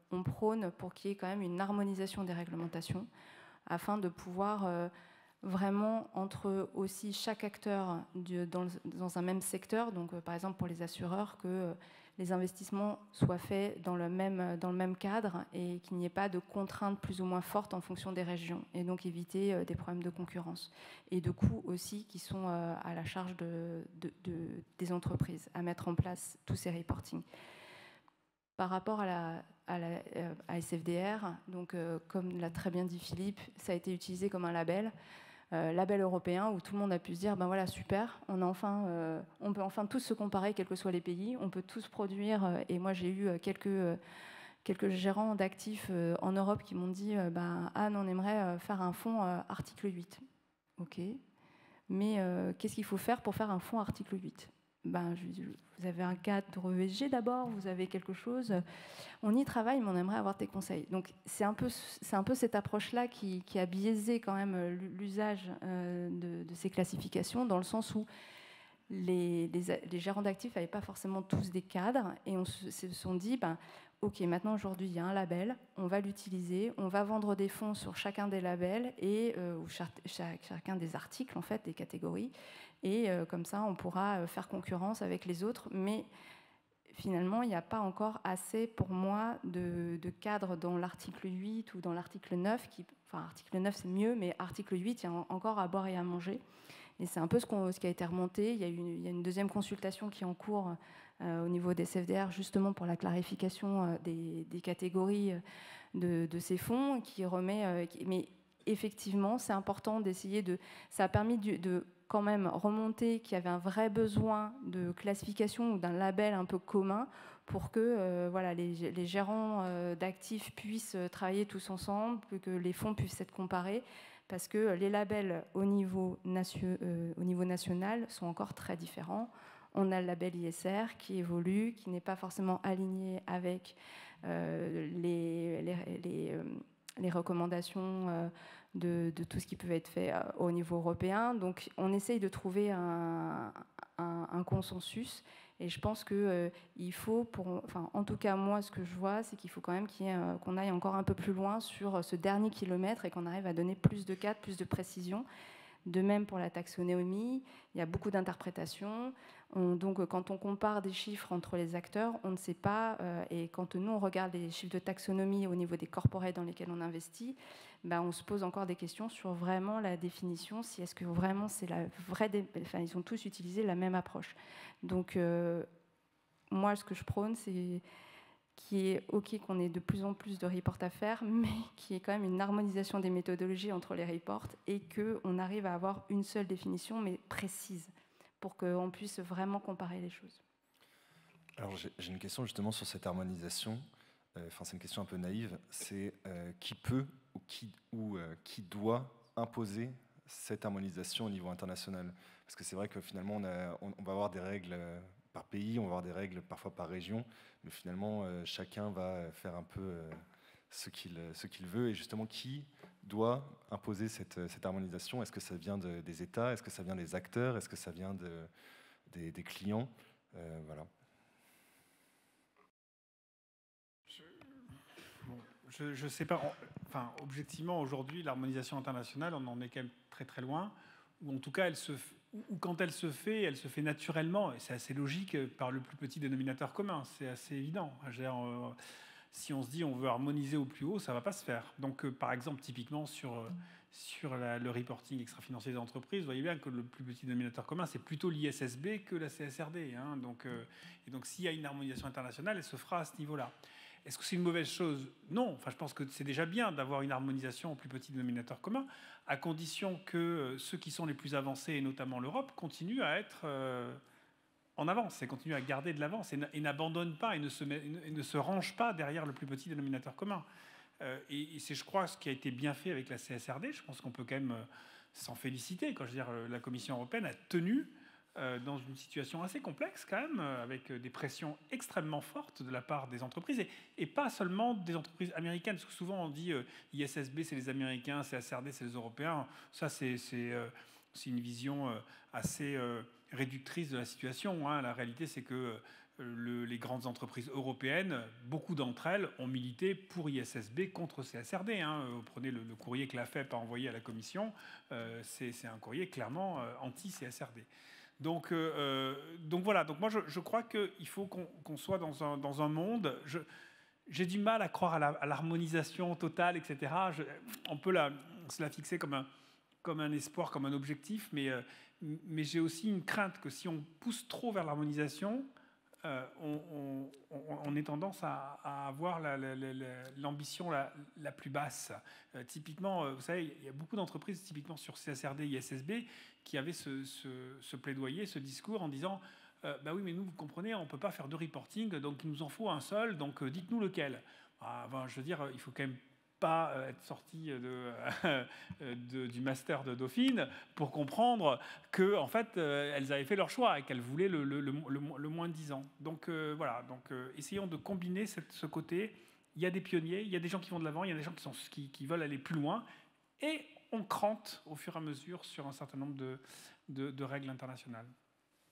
qu'on prône pour qu'il y ait quand même une harmonisation des réglementations afin de pouvoir vraiment entre aussi chaque acteur dans un même secteur, donc par exemple pour les assureurs, que les investissements soient faits dans le même cadre et qu'il n'y ait pas de contraintes plus ou moins fortes en fonction des régions, et donc éviter des problèmes de concurrence et de coûts aussi qui sont à la charge des entreprises à mettre en place tous ces reportings. Par rapport à SFDR, donc, comme l'a très bien dit Philippe, ça a été utilisé comme un label européen où tout le monde a pu se dire ben voilà, super, on peut enfin tous se comparer quels que soient les pays, on peut tous produire. Et moi j'ai eu quelques gérants d'actifs en Europe qui m'ont dit Anne, on aimerait faire un fonds article 8. Ok, mais qu'est-ce qu'il faut faire pour faire un fonds article 8? Vous avez un cadre ESG d'abord, vous avez quelque chose, on y travaille, mais on aimerait avoir tes conseils. Donc c'est un peu cette approche-là qui a biaisé quand même l'usage de ces classifications, dans le sens où les gérants d'actifs n'avaient pas forcément tous des cadres, et on se sont dit, ok, maintenant aujourd'hui il y a un label, on va l'utiliser, on va vendre des fonds sur chacun des labels et ou chacun des articles en fait, des catégories, et comme ça on pourra faire concurrence avec les autres. Mais finalement, il n'y a pas encore assez pour moi de cadre dans l'article 8 ou dans l'article 9, enfin article 9 c'est mieux, mais article 8 il y a encore à boire et à manger. Et c'est un peu ce qui a été remonté. Il y a une deuxième consultation qui est en cours au niveau des CFDR, justement pour la clarification des catégories de ces fonds, qui remet... mais effectivement, c'est important d'essayer de... Ça a permis de quand même remonter qu'il y avait un vrai besoin de classification ou d'un label un peu commun pour que voilà, les gérants d'actifs puissent travailler tous ensemble, que les fonds puissent être comparés, parce que les labels au niveau national sont encore très différents. On a le label ISR qui évolue, qui n'est pas forcément aligné avec les recommandations de tout ce qui peut être fait au niveau européen. Donc on essaye de trouver un consensus. Et je pense qu'il faut, en tout cas moi, ce que je vois, c'est qu'il faut quand même qu'on aille encore un peu plus loin sur ce dernier kilomètre et qu'on arrive à donner plus de cadres, plus de précision. De même pour la taxonomie, il y a beaucoup d'interprétations. Donc quand on compare des chiffres entre les acteurs, on ne sait pas, et quand nous on regarde les chiffres de taxonomie au niveau des corporates dans lesquels on investit, on se pose encore des questions sur vraiment la définition, si est-ce que vraiment c'est la vraie... Enfin, ils ont tous utilisé la même approche. Donc moi ce que je prône, c'est qui est OK qu'on ait de plus en plus de reports à faire, mais qui est quand même une harmonisation des méthodologies entre les reports et qu'on arrive à avoir une seule définition, mais précise, pour qu'on puisse vraiment comparer les choses. Alors j'ai une question justement sur cette harmonisation. C'est une question un peu naïve. C'est qui peut ou qui doit imposer cette harmonisation au niveau international? Parce que c'est vrai que finalement on va avoir des règles par pays, on va avoir des règles parfois par région, mais finalement chacun va faire un peu ce qu'il veut. Et justement, qui doit imposer cette harmonisation? Est-ce que ça vient des États? Est-ce que ça vient des acteurs? Est-ce que ça vient des clients? Voilà. Je ne sais pas. Enfin, objectivement, aujourd'hui, l'harmonisation internationale, on en est quand même très très loin. Ou en tout cas, quand elle se fait naturellement, et c'est assez logique, par le plus petit dénominateur commun. C'est assez évident. Si on se dit on veut harmoniser au plus haut, ça ne va pas se faire. Donc, par exemple, typiquement sur le reporting extra-financier des entreprises, vous voyez bien que le plus petit dénominateur commun, c'est plutôt l'ISSB que la CSRD. Hein. Et donc, s'il y a une harmonisation internationale, elle se fera à ce niveau-là. Est-ce que c'est une mauvaise chose? Non. Enfin, je pense que c'est déjà bien d'avoir une harmonisation au plus petit dénominateur commun, à condition que ceux qui sont les plus avancés, et notamment l'Europe, continuent à être en avance et continuent à garder de l'avance et n'abandonnent pas et ne se rangent pas derrière le plus petit dénominateur commun. Et c'est, je crois, ce qui a été bien fait avec la CSRD. Je pense qu'on peut quand même s'en féliciter. Quand je veux dire, la Commission européenne a tenu dans une situation assez complexe quand même, avec des pressions extrêmement fortes de la part des entreprises, et pas seulement des entreprises américaines, parce que souvent on dit ISSB c'est les Américains, CSRD c'est les Européens. Ça c'est une vision assez réductrice de la situation. Hein. La réalité c'est que les grandes entreprises européennes, beaucoup d'entre elles ont milité pour ISSB contre CSRD. Hein. Vous prenez le courrier que la FEP a envoyé à la Commission, c'est un courrier clairement anti-CSRD. Donc voilà. Donc moi, je crois qu'il faut qu'on soit dans un monde. J'ai du mal à croire à l'harmonisation totale, etc. On peut se la fixer comme un espoir, comme un objectif, mais j'ai aussi une crainte que si on pousse trop vers l'harmonisation, on ait tendance à avoir l'ambition la plus basse. Typiquement, vous savez, il y a beaucoup d'entreprises, typiquement sur CSRD, ISSB, qui avaient ce plaidoyer, ce discours en disant bah oui, mais nous, vous comprenez, on ne peut pas faire de reporting, donc il nous en faut un seul, donc dites-nous lequel. Je veux dire, il faut quand même pas être sorti du master de Dauphine pour comprendre que en fait elles avaient fait leur choix et qu'elles voulaient le moins de 10 ans. Donc voilà, essayons de combiner ce côté. Il y a des pionniers, il y a des gens qui vont de l'avant, il y a des gens qui veulent aller plus loin, et on crante au fur et à mesure sur un certain nombre de règles internationales.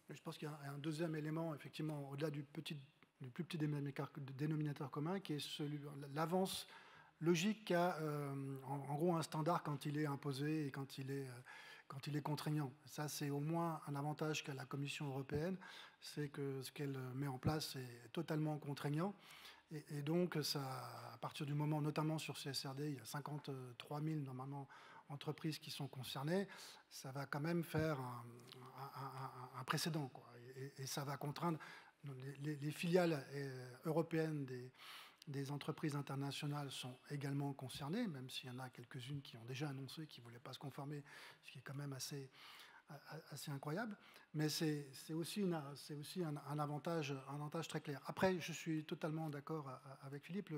Je pense qu'il y a un deuxième élément, effectivement, au-delà du plus petit dénominateur commun, qui est l'avance logique qu'a, en gros, un standard quand il est imposé et quand il est contraignant. Ça, c'est au moins un avantage qu'a la Commission européenne, c'est que ce qu'elle met en place est totalement contraignant. Et donc, ça, à partir du moment, notamment sur CSRD, il y a 53 000 normalement entreprises qui sont concernées, ça va quand même faire un précédent, quoi. Et ça va contraindre les filiales européennes des entreprises internationales sont également concernées, même s'il y en a quelques-unes qui ont déjà annoncé qu'ils ne voulaient pas se conformer, ce qui est quand même assez incroyable. Mais c'est aussi un avantage très clair. Après, je suis totalement d'accord avec Philippe.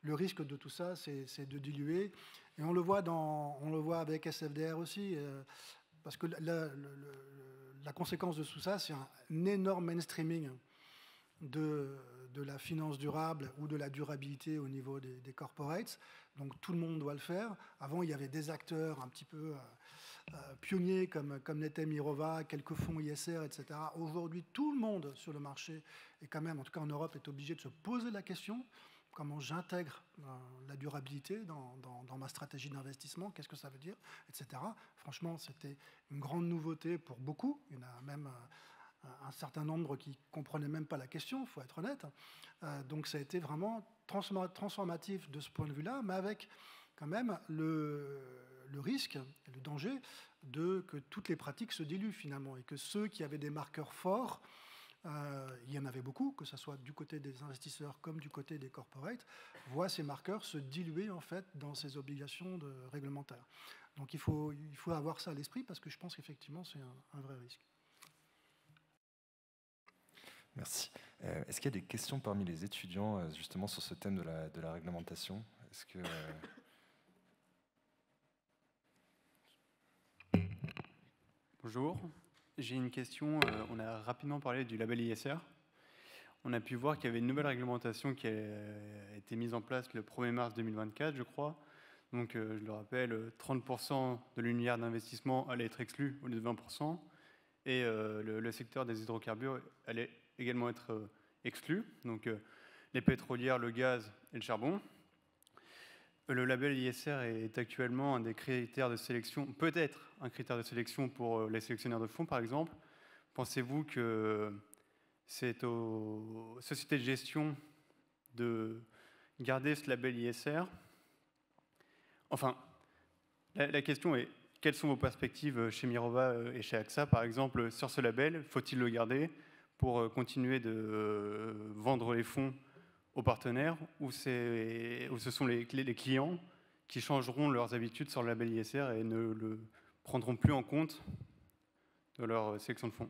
Le risque de tout ça, c'est de diluer. Et on le voit avec SFDR aussi, parce que la conséquence de tout ça, c'est un énorme mainstreaming de la finance durable ou de la durabilité au niveau des corporates. Donc tout le monde doit le faire. Avant, il y avait des acteurs un petit peu pionniers comme l'était Mirova, quelques fonds ISR, etc. Aujourd'hui, tout le monde sur le marché, et quand même, en tout cas en Europe, est obligé de se poser la question: comment j'intègre la durabilité dans ma stratégie d'investissement, qu'est-ce que ça veut dire, etc. Franchement, c'était une grande nouveauté pour beaucoup. Il y en a même un certain nombre qui ne comprenaient même pas la question, il faut être honnête. Donc ça a été vraiment transformatif de ce point de vue-là, mais avec quand même le risque et le danger que toutes les pratiques se diluent finalement, et que ceux qui avaient des marqueurs forts, il y en avait beaucoup, que ce soit du côté des investisseurs comme du côté des corporates, voient ces marqueurs se diluer en fait dans ces obligations réglementaires. Donc il faut avoir ça à l'esprit, parce que je pense qu'effectivement c'est un vrai risque. Merci. Est-ce qu'il y a des questions parmi les étudiants justement sur ce thème de la réglementation? Est-ce que Bonjour, j'ai une question. On a rapidement parlé du label ISR. On a pu voir qu'il y avait une nouvelle réglementation qui a été mise en place le 1er mars 2024, je crois. Donc, je le rappelle, 30% de l'univers d'investissement allait être exclu au lieu de 20%. Et le secteur des hydrocarbures allait également être exclu. Donc, les pétrolières, le gaz et le charbon. Le label ISR est actuellement un des critères de sélection, peut-être un critère de sélection pour les sélectionneurs de fonds, par exemple. Pensez-vous que c'est aux sociétés de gestion de garder ce label ISR? Enfin, la question est: quelles sont vos perspectives chez Mirova et chez AXA, par exemple, sur ce label? Faut-il le garder pour continuer de vendre les fonds aux partenaires, ou ce sont les clients qui changeront leurs habitudes sur le label ISR et ne le prendront plus en compte de leur sélection de fonds?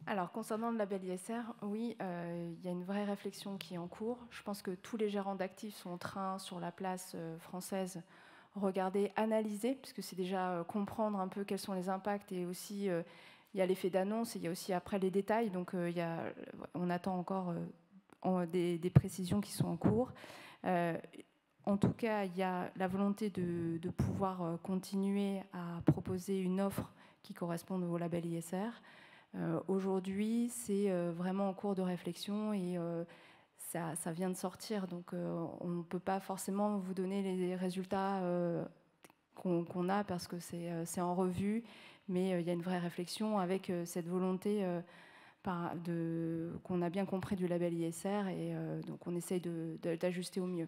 Alors, concernant le label ISR, oui, il y a une vraie réflexion qui est en cours. Je pense que tous les gérants d'actifs sont en train, sur la place française, regarder, analyser, puisque c'est déjà comprendre un peu quels sont les impacts, et aussi il y a l'effet d'annonce, et il y a aussi après les détails. Donc on attend encore des précisions qui sont en cours. En tout cas, il y a la volonté de pouvoir continuer à proposer une offre qui corresponde au label ISR. Aujourd'hui, c'est vraiment en cours de réflexion, et ça vient de sortir, donc on ne peut pas forcément vous donner les résultats qu'on a, parce que c'est en revue, mais il y a une vraie réflexion avec cette volonté qu'on a bien compris du label ISR, et donc on essaye d'ajuster au mieux.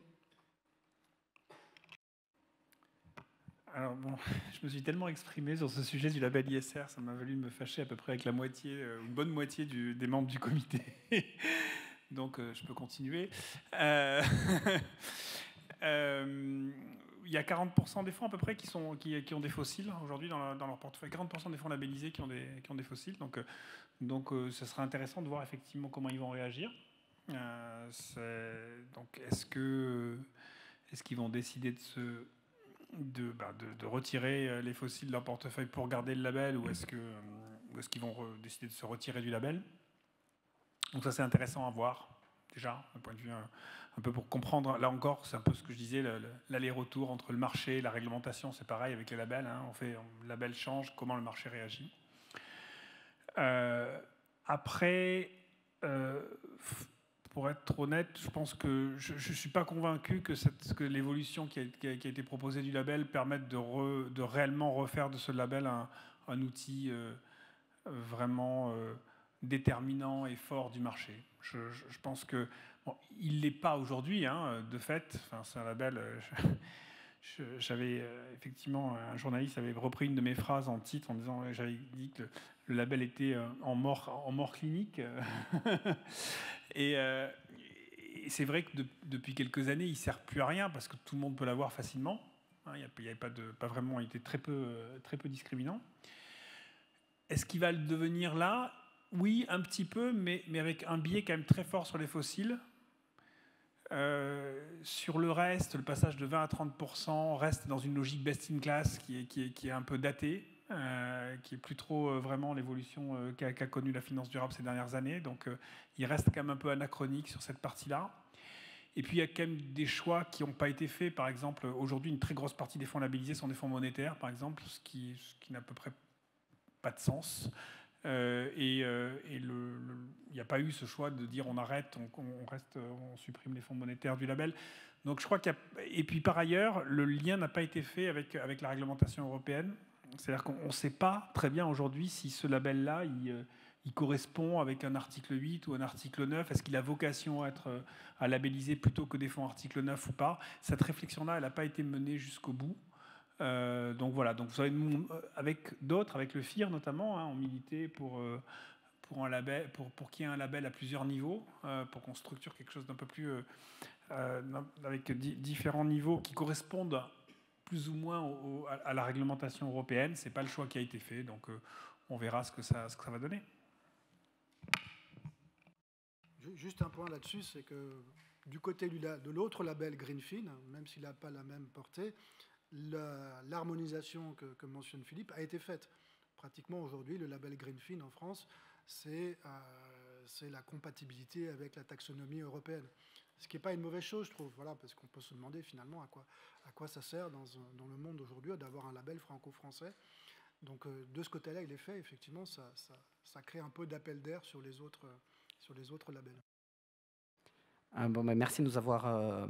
Alors bon, je me suis tellement exprimé sur ce sujet du label ISR, ça m'a valu de me fâcher à peu près avec la moitié, une bonne moitié des membres du comité. Donc je peux continuer. Il y a 40% des fonds à peu près qui ont des fossiles aujourd'hui dans leur portefeuille. 40% des fonds labellisés qui ont des fossiles. Donc ce sera intéressant de voir effectivement comment ils vont réagir. Donc est-ce qu'ils vont décider de retirer les fossiles de leur portefeuille pour garder le label, ou est-ce qu'ils vont décider de se retirer du label? Donc ça, c'est intéressant à voir. déjà, d'un point de vue un peu pour comprendre. Là encore, c'est un peu ce que je disais, l'aller-retour entre le marché et la réglementation, c'est pareil avec les labels. Hein. Le label change, comment le marché réagit. Après, pour être honnête, je pense que je ne suis pas convaincu que l'évolution qui a été proposée du label permette de réellement refaire de ce label un outil vraiment déterminant et fort du marché. Je pense que il ne l'est pas aujourd'hui, hein, de fait. Enfin, c'est un label. J'avais effectivement, un journaliste avait repris une de mes phrases en titre en disant, j'avais dit que le label était en mort clinique. Et c'est vrai que depuis quelques années, il ne sert plus à rien parce que tout le monde peut l'avoir facilement. Hein, il n'y avait pas vraiment, il était très peu discriminant. Est-ce qu'il va le devenir là? Oui, un petit peu, mais avec un biais quand même très fort sur les fossiles. Sur le reste, le passage de 20 à 30% reste dans une logique best-in-class qui est un peu datée, qui est plus trop vraiment l'évolution qu'a connue la finance durable ces dernières années. Donc il reste quand même un peu anachronique sur cette partie-là. Et puis il y a quand même des choix qui n'ont pas été faits. Par exemple, aujourd'hui, une très grosse partie des fonds labellisés sont des fonds monétaires, par exemple, ce qui n'a à peu près pas de sens. Il n'y a pas eu ce choix de dire on arrête, on supprime les fonds monétaires du label. Donc je crois et puis par ailleurs, le lien n'a pas été fait avec la réglementation européenne. C'est-à-dire qu'on ne sait pas très bien aujourd'hui si ce label-là, il correspond avec un article 8 ou un article 9. Est-ce qu'il a vocation à labelliser plutôt que des fonds article 9 ou pas? Cette réflexion-là, elle n'a pas été menée jusqu'au bout. Donc voilà, donc vous savez, avec d'autres, avec le FIR notamment, hein, on militait pour un label, pour qu'il y ait un label à plusieurs niveaux, pour qu'on structure quelque chose d'un peu plus avec différents niveaux qui correspondent plus ou moins à la réglementation européenne. C'est pas le choix qui a été fait, donc on verra ce que ça va donner. Juste un point là-dessus, c'est que du côté de l'autre label Greenfin, même s'il n'a pas la même portée, l'harmonisation que mentionne Philippe a été faite. Pratiquement aujourd'hui, le label Greenfin en France, c'est la compatibilité avec la taxonomie européenne. Ce qui n'est pas une mauvaise chose, je trouve, voilà, parce qu'on peut se demander finalement à quoi ça sert dans le monde aujourd'hui d'avoir un label franco-français. Donc de ce côté-là, il est fait, effectivement, ça crée un peu d'appel d'air sur les autres labels. Merci de nous avoir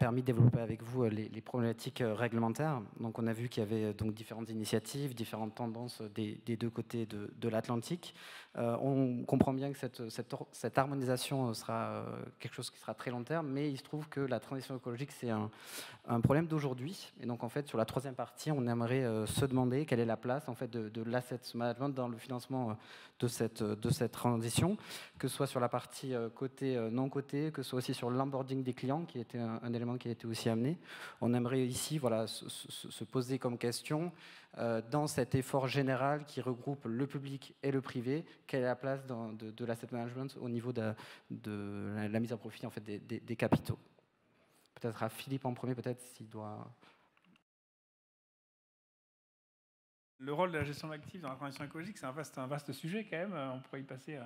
permis de développer avec vous les problématiques réglementaires. Donc, on a vu qu'il y avait donc différentes initiatives, différentes tendances des deux côtés de l'Atlantique. On comprend bien que cette harmonisation sera quelque chose qui sera très long terme, mais il se trouve que la transition écologique, c'est un problème d'aujourd'hui. Et donc, en fait, sur la troisième partie, on aimerait se demander quelle est la place en fait, de l'asset management dans le financement de cette transition, que ce soit sur la partie côté non coté, que ce soit aussi sur l'onboarding des clients, qui était un élément qui a été aussi amené. On aimerait ici se poser comme question, dans cet effort général qui regroupe le public et le privé, quelle est la place de l'asset management au niveau de la mise à profit en fait, des capitaux. Peut-être à Philippe en premier, peut-être s'il doit... Le rôle de la gestion d'actifs dans la transition écologique, c'est un vaste sujet quand même. On pourrait y passer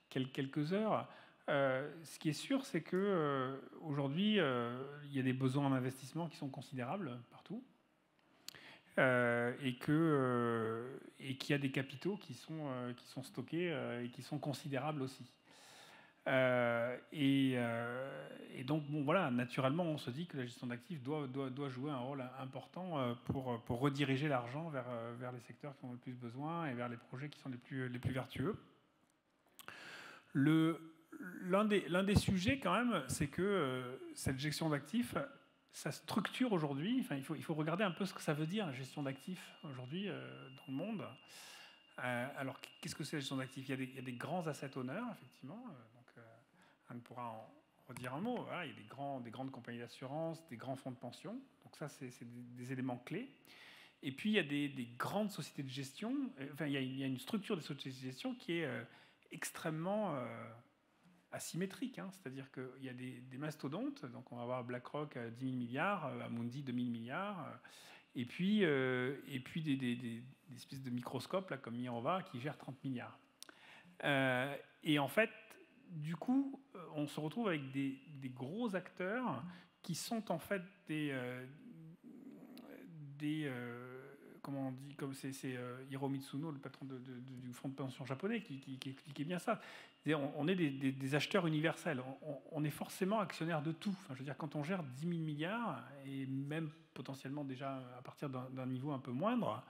quelques heures. Ce qui est sûr, c'est qu'aujourd'hui, il y a des besoins en investissement qui sont considérables partout. Et qu'il y a des capitaux qui sont stockés et qui sont considérables aussi. Et donc, bon, voilà, naturellement, on se dit que la gestion d'actifs doit jouer un rôle important pour rediriger l'argent vers les secteurs qui ont le plus besoin et vers les projets qui sont les plus vertueux. L'un des sujets, quand même, c'est que cette gestion d'actifs, sa structure aujourd'hui, enfin, il faut regarder un peu ce que ça veut dire, la gestion d'actifs aujourd'hui dans le monde. Alors, qu'est-ce que c'est la gestion d'actifs? Il y a des grands asset owners, effectivement. Anne pourra en redire un mot. Voilà, il y a des grandes compagnies d'assurance, des grands fonds de pension. Donc ça, c'est des éléments clés. Et puis, il y a des grandes sociétés de gestion. Enfin, il y a une structure des sociétés de gestion qui est extrêmement asymétrique. Hein. C'est-à-dire qu'il y a des mastodontes. Donc, on va avoir BlackRock à 10 000 milliards, Amundi 2 000 milliards. Et puis des espèces de microscopes là, comme Mirova qui gèrent 30 milliards. Et en fait, du coup, on se retrouve avec des gros acteurs qui sont en fait comment on dit, comme c'est Hiro Mitsuno, le patron du fonds de pension japonais, qui expliquait bien ça. On est des acheteurs universels. On est forcément actionnaire de tout. Enfin, je veux dire, quand on gère 10 000 milliards, et même potentiellement déjà à partir d'un niveau un peu moindre,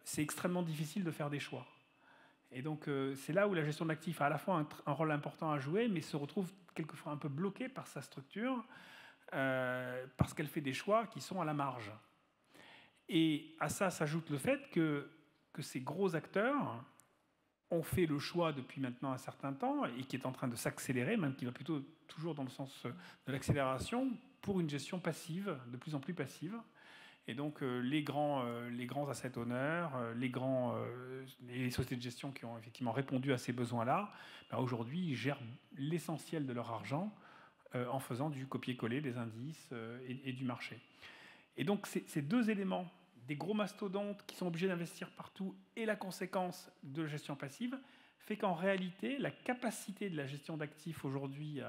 c'est extrêmement difficile de faire des choix. Et donc, c'est là où la gestion d'actifs a à la fois un rôle important à jouer, mais se retrouve quelquefois un peu bloquée par sa structure, parce qu'elle fait des choix qui sont à la marge. Et à ça s'ajoute le fait que ces gros acteurs ont fait le choix depuis maintenant un certain temps, et qui est en train de s'accélérer, même qui va plutôt toujours dans le sens de l'accélération, pour une gestion passive, de plus en plus passive. Et donc les grands asset owners, les sociétés de gestion qui ont effectivement répondu à ces besoins-là, aujourd'hui ils gèrent l'essentiel de leur argent en faisant du copier-coller des indices et du marché. Et donc ces deux éléments, des gros mastodontes qui sont obligés d'investir partout et la conséquence de la gestion passive, fait qu'en réalité, la capacité de la gestion d'actifs aujourd'hui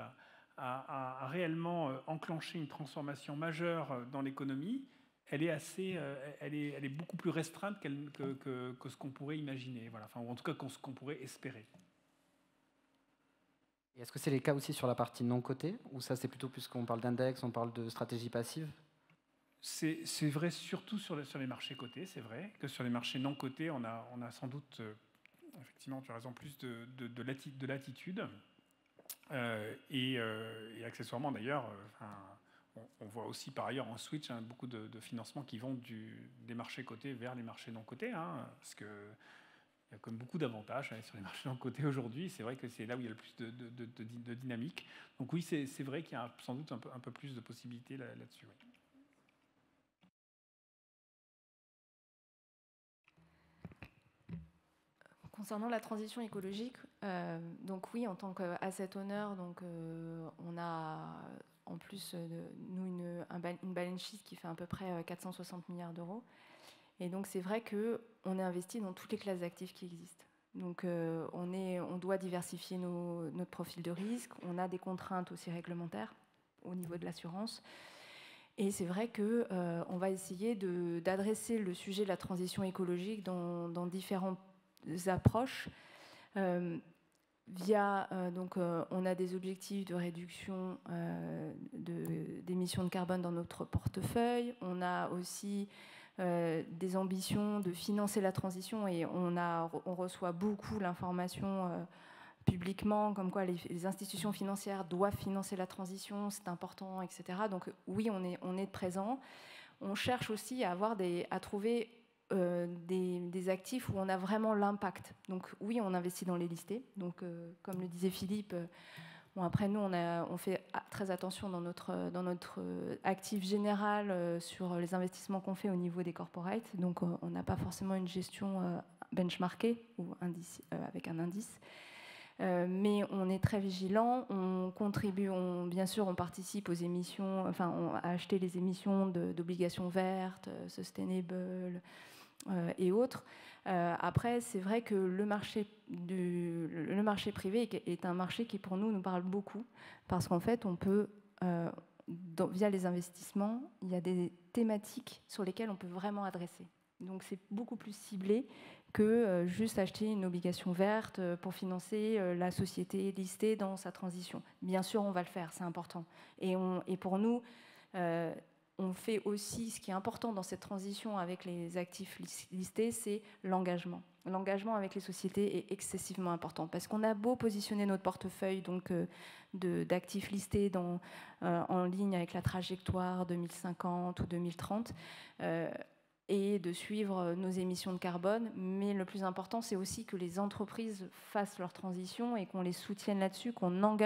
à réellement enclencher une transformation majeure dans l'économie, elle est beaucoup plus restreinte que ce qu'on pourrait imaginer, voilà. Enfin, ou en tout cas ce qu'on pourrait espérer. Est-ce que c'est les cas aussi sur la partie non cotée, ou ça c'est plutôt plus qu'on parle d'index, on parle de stratégie passive? C'est vrai surtout sur les marchés cotés. C'est vrai que sur les marchés non cotés, on a sans doute, effectivement, tu as raison, plus de latitude. Et accessoirement, d'ailleurs, on voit aussi par ailleurs en switch beaucoup de financements qui vont des marchés cotés vers les marchés non cotés, parce qu'il y a comme beaucoup d'avantages sur les marchés non cotés aujourd'hui. C'est vrai que c'est là où il y a le plus de dynamique. Donc oui, c'est vrai qu'il y a sans doute un peu plus de possibilités là-dessus. Oui. Concernant la transition écologique, donc oui, en tant qu'asset owner, on a en plus nous une balance sheet qui fait à peu près 460 milliards d'euros. Et donc c'est vrai qu'on est investi dans toutes les classes d'actifs qui existent. Donc on doit diversifier notre profil de risque. On a des contraintes aussi réglementaires au niveau de l'assurance. Et c'est vrai qu'on va essayer d'adresser le sujet de la transition écologique dans différentes approches. On a des objectifs de réduction d'émissions de carbone dans notre portefeuille. On a aussi des ambitions de financer la transition, et on reçoit beaucoup l'information publiquement, comme quoi les institutions financières doivent financer la transition, c'est important, etc. Donc oui, on est présent. On cherche aussi à trouver des actifs où on a vraiment l'impact. Donc oui, on investit dans les listés. Donc comme le disait Philippe, après nous, on fait très attention dans notre actif général sur les investissements qu'on fait au niveau des corporates. Donc on n'a pas forcément une gestion benchmarkée ou avec un indice. Mais on est très vigilant, on contribue, bien sûr on participe aux émissions, à acheter les émissions d'obligations vertes, sustainable et autres. Après, c'est vrai que le marché privé est un marché qui pour nous parle beaucoup, parce qu'en fait on peut, via les investissements, il y a des thématiques sur lesquelles on peut vraiment adresser. Donc c'est beaucoup plus ciblé que juste acheter une obligation verte pour financer la société listée dans sa transition. Bien sûr, on va le faire, c'est important. Et pour nous, on fait aussi, ce qui est important dans cette transition avec les actifs listés, c'est l'engagement. L'engagement avec les sociétés est excessivement important, parce qu'on a beau positionner notre portefeuille d'actifs listés en ligne avec la trajectoire 2050 ou 2030, et de suivre nos émissions de carbone. Mais le plus important, c'est aussi que les entreprises fassent leur transition et qu'on les soutienne là-dessus, qu'on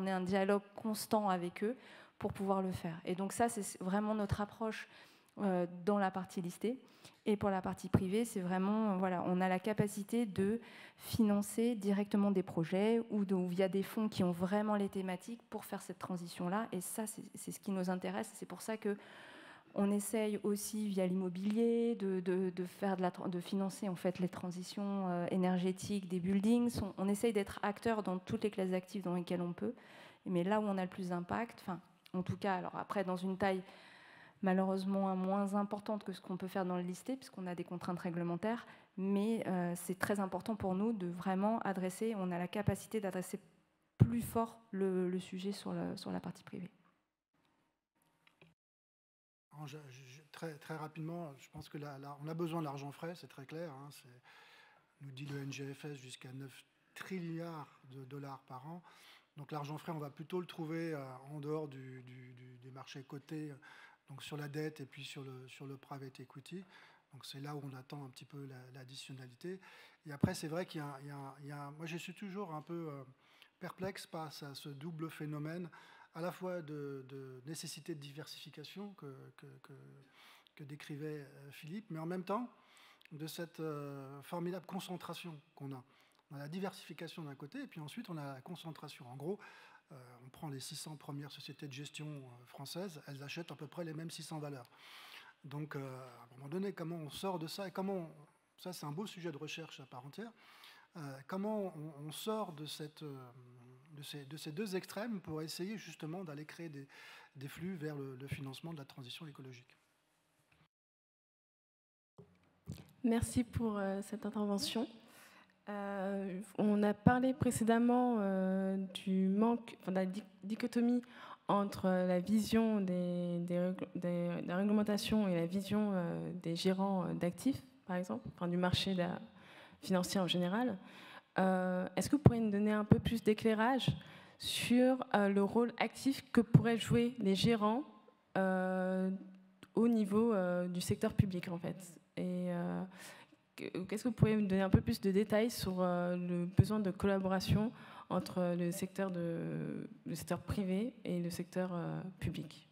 ait un dialogue constant avec eux pour pouvoir le faire. Et donc ça, c'est vraiment notre approche dans la partie listée. Et pour la partie privée, c'est vraiment, on a la capacité de financer directement des projets ou via des fonds qui ont vraiment les thématiques pour faire cette transition-là. Et ça, c'est ce qui nous intéresse. C'est pour ça que On essaye aussi, via l'immobilier, de financer en fait les transitions énergétiques des buildings. On essaye d'être acteur dans toutes les classes d'actifs dans lesquelles on peut. Mais là où on a le plus d'impact, en tout cas, alors après, dans une taille malheureusement moins importante que ce qu'on peut faire dans le listé, puisqu'on a des contraintes réglementaires, mais c'est très important pour nous de vraiment adresser, on a la capacité d'adresser plus fort le sujet sur la partie privée. Très rapidement, je pense qu'on a besoin d'argent frais, c'est très clair. Nous dit le NGFS jusqu'à 9 trilliards de dollars par an. Donc l'argent frais, on va plutôt le trouver en dehors des marchés cotés, donc sur la dette et puis sur le private equity. Donc c'est là où on attend un petit peu l'additionnalité. Et après, c'est vrai qu'il y a moi je suis toujours un peu perplexe face à ce double phénomène, à la fois de nécessité de diversification que décrivait Philippe, mais en même temps de cette formidable concentration qu'on a. On a la diversification d'un côté, et puis ensuite on a la concentration. En gros, on prend les 600 premières sociétés de gestion françaises, elles achètent à peu près les mêmes 600 valeurs. Donc, à un moment donné, comment on sort de ça, et ça c'est un beau sujet de recherche à part entière, comment on sort de ces deux extrêmes pour essayer justement d'aller créer des flux vers le financement de la transition écologique. Merci pour cette intervention. On a parlé précédemment du manque, de la dichotomie entre la vision des réglementations et la vision des gérants d'actifs, par exemple, du marché financier en général. Est-ce que vous pourriez nous donner un peu plus d'éclairage sur le rôle actif que pourraient jouer les gérants au niveau du secteur public, en fait? Et qu'est-ce que vous pourriez nous donner un peu plus de détails sur le besoin de collaboration entre le secteur privé et le secteur public,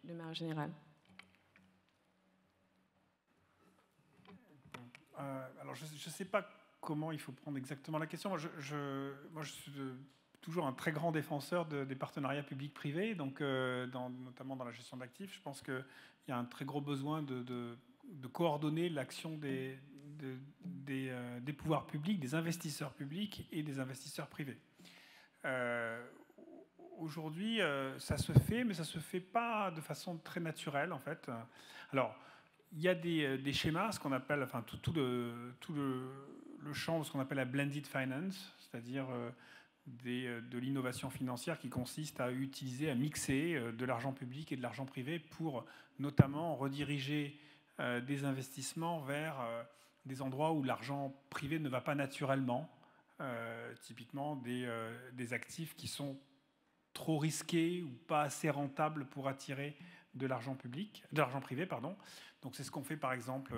de manière générale? Alors, je ne sais pas comment il faut prendre exactement la question. Moi, je suis toujours un très grand défenseur des partenariats publics-privés, donc notamment dans la gestion d'actifs. Je pense qu'il y a un très gros besoin de coordonner l'action des pouvoirs publics, des investisseurs publics et des investisseurs privés. Aujourd'hui, ça se fait, mais ça ne se fait pas de façon très naturelle, en fait. Alors, il y a des schémas, ce qu'on appelle, tout le champ de ce qu'on appelle la blended finance, c'est-à-dire de l'innovation financière qui consiste à utiliser, à mixer de l'argent public et de l'argent privé pour notamment rediriger des investissements vers des endroits où l'argent privé ne va pas naturellement, typiquement des actifs qui sont trop risqués ou pas assez rentables pour attirer de l'argent privé, pardon. Donc c'est ce qu'on fait par exemple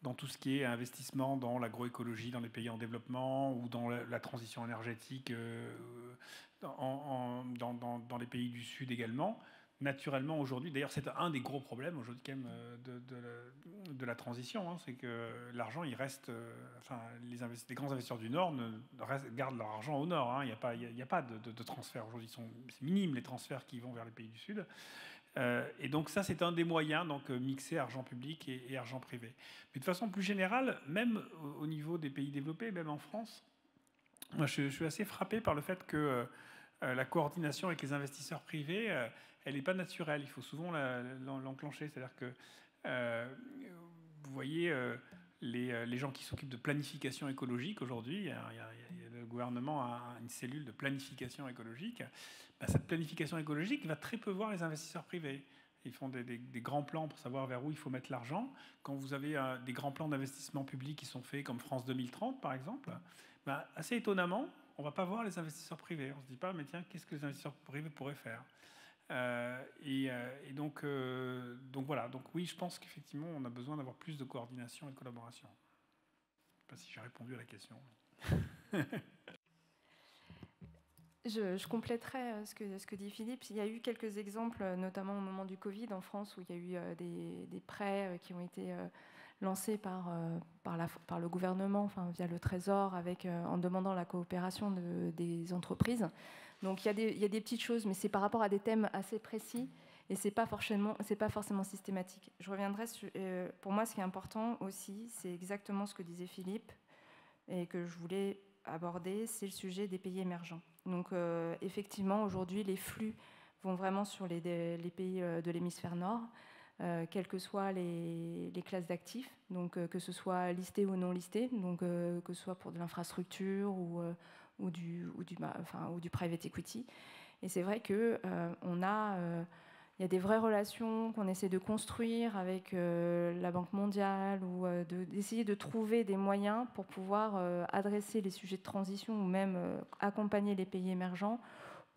dans tout ce qui est investissement dans l'agroécologie dans les pays en développement ou dans la transition énergétique dans les pays du Sud également. Naturellement, aujourd'hui, d'ailleurs, c'est un des gros problèmes aujourd'hui quand même de la transition, hein, c'est que l'argent, il reste, les grands investisseurs du Nord gardent leur argent au Nord. Hein, il n'y a pas de transfert aujourd'hui, c'est minime les transferts qui vont vers les pays du Sud. Et donc ça, c'est un des moyens, donc mixer argent public et argent privé. Mais de façon plus générale, même au niveau des pays développés, même en France, moi, je suis assez frappé par le fait que la coordination avec les investisseurs privés, elle n'est pas naturelle. Il faut souvent l'enclencher. C'est-à-dire que vous voyez les gens qui s'occupent de planification écologique aujourd'hui, le gouvernement a une cellule de planification écologique. Cette planification écologique va très peu voir les investisseurs privés. Ils font des grands plans pour savoir vers où il faut mettre l'argent. Quand vous avez des grands plans d'investissement public qui sont faits comme France 2030, par exemple, assez étonnamment, on ne va pas voir les investisseurs privés. On ne se dit pas, mais tiens, qu'est-ce que les investisseurs privés pourraient faire ? Donc voilà. Donc oui, je pense qu'effectivement, on a besoin d'avoir plus de coordination et de collaboration. Je ne sais pas si j'ai répondu à la question. Je compléterai ce que dit Philippe. Il y a eu quelques exemples, notamment au moment du Covid en France, où il y a eu des prêts qui ont été lancés par le gouvernement, via le Trésor, en demandant la coopération des entreprises. Donc il y a des petites choses, mais c'est par rapport à des thèmes assez précis. Et c'est pas forcément systématique. Je reviendrai sur, pour moi, ce qui est important aussi, c'est exactement ce que disait Philippe et que je voulais aborder, c'est le sujet des pays émergents. Donc effectivement, aujourd'hui, les flux vont vraiment sur les pays de l'hémisphère nord, quelles que soient les classes d'actifs, donc que ce soit listé ou non listé, donc que ce soit pour de l'infrastructure ou du private equity. Et c'est vrai que il y a des vraies relations qu'on essaie de construire avec la Banque mondiale ou d'essayer de trouver des moyens pour pouvoir adresser les sujets de transition ou même accompagner les pays émergents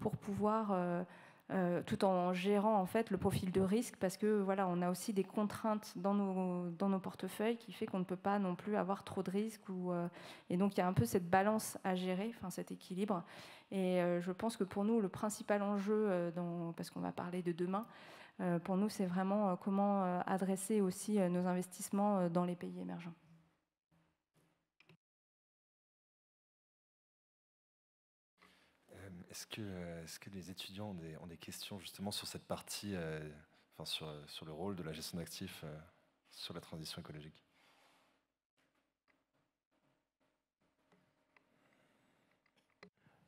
pour pouvoir, tout en gérant en fait le profil de risque, parce que voilà, on a aussi des contraintes dans nos portefeuilles qui fait qu'on ne peut pas non plus avoir trop de risques. Et donc il y a un peu cette balance à gérer, enfin cet équilibre. Et je pense que pour nous, le principal enjeu, parce qu'on va parler de demain, pour nous, c'est vraiment comment adresser aussi nos investissements dans les pays émergents. Est-ce que les étudiants ont des questions justement sur cette partie, sur le rôle de la gestion d'actifs sur la transition écologique?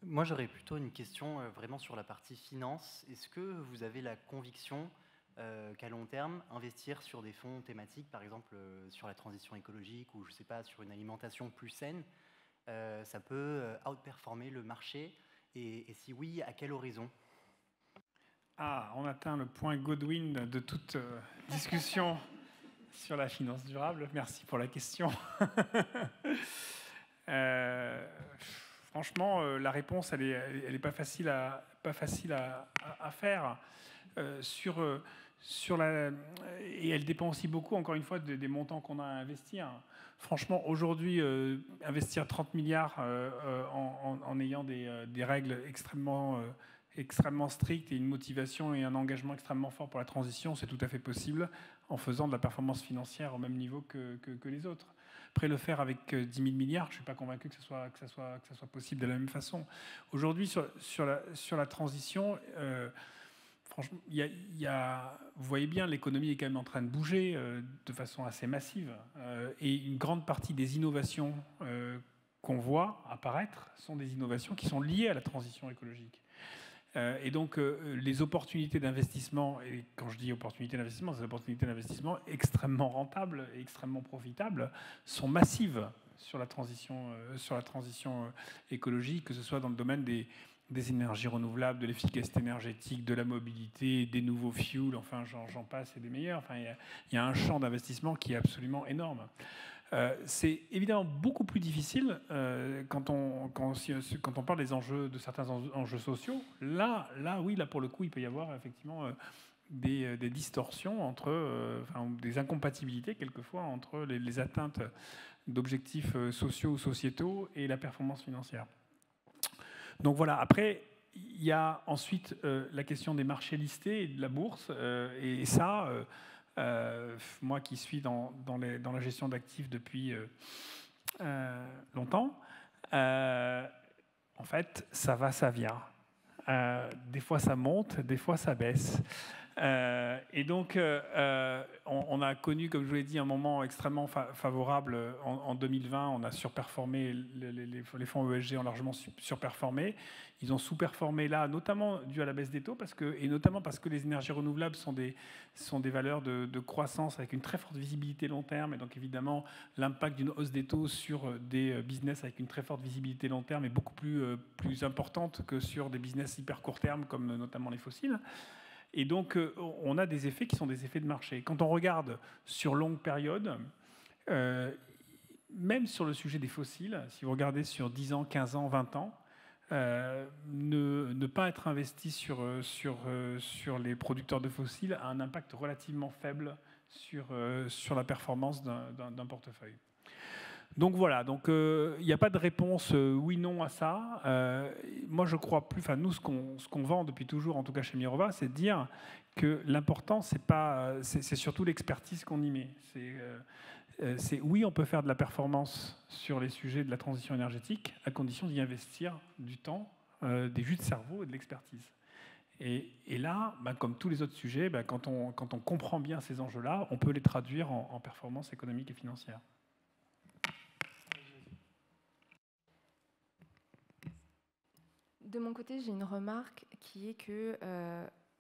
Moi, j'aurais plutôt une question vraiment sur la partie finance. Est-ce que vous avez la conviction qu'à long terme, investir sur des fonds thématiques, par exemple sur la transition écologique ou je sais pas, sur une alimentation plus saine, ça peut outperformer le marché? Et si oui, à quel horizon? Ah, on atteint le point Godwin de toute discussion sur la finance durable. Merci pour la question. Franchement, la réponse, elle est pas facile à faire. Et elle dépend aussi beaucoup, encore une fois, des montants qu'on a à investir. Franchement, aujourd'hui, investir 30 milliards en ayant des règles extrêmement strictes et une motivation et un engagement extrêmement fort pour la transition, c'est tout à fait possible en faisant de la performance financière au même niveau que les autres. Après, le faire avec 10 000 milliards, je ne suis pas convaincu que ça soit possible de la même façon. Aujourd'hui, sur la transition, franchement, vous voyez bien, l'économie est quand même en train de bouger de façon assez massive. Et une grande partie des innovations qu'on voit apparaître sont des innovations qui sont liées à la transition écologique. Et donc, les opportunités d'investissement, et quand je dis opportunités d'investissement, c'est des opportunités d'investissement extrêmement rentables et extrêmement profitables, sont massives sur la transition écologique, que ce soit dans le domaine des énergies renouvelables, de l'efficacité énergétique, de la mobilité, des nouveaux fuels, enfin j'en passe et des meilleurs. Enfin, il y a un champ d'investissement qui est absolument énorme. C'est évidemment beaucoup plus difficile quand on parle des enjeux, de certains enjeux sociaux. Là, pour le coup, il peut y avoir effectivement des distorsions des incompatibilités quelquefois entre les atteintes d'objectifs sociaux ou sociétaux et la performance financière. Donc voilà, après, il y a ensuite la question des marchés listés et de la bourse. Et ça, moi qui suis dans la gestion d'actifs depuis longtemps, en fait, ça va, ça vient. Des fois, ça monte, des fois, ça baisse. Et donc, on a connu, comme je vous l'ai dit, un moment extrêmement favorable en 2020. On a surperformé, les fonds ESG ont largement surperformé. Ils ont sous-performé là, notamment dû à la baisse des taux, et notamment parce que les énergies renouvelables sont des valeurs de croissance avec une très forte visibilité long terme. Et donc, évidemment, l'impact d'une hausse des taux sur des business avec une très forte visibilité long terme est beaucoup plus importante que sur des business hyper court terme, comme notamment les fossiles. Et donc, on a des effets qui sont des effets de marché. Quand on regarde sur longue période, même sur le sujet des fossiles, si vous regardez sur 10 ans, 15 ans, 20 ans, ne pas être investi sur les producteurs de fossiles a un impact relativement faible sur la performance d'un portefeuille. Donc voilà, il n'y a pas de réponse oui-non à ça. Moi, je crois plus, nous, ce qu'on vend depuis toujours, en tout cas chez Mirova, c'est de dire que l'important, c'est surtout l'expertise qu'on y met. Oui, on peut faire de la performance sur les sujets de la transition énergétique, à condition d'y investir du temps, des jus de cerveau et de l'expertise. Et là, comme tous les autres sujets, quand on comprend bien ces enjeux-là, on peut les traduire en performance économique et financière. De mon côté, j'ai une remarque qui est que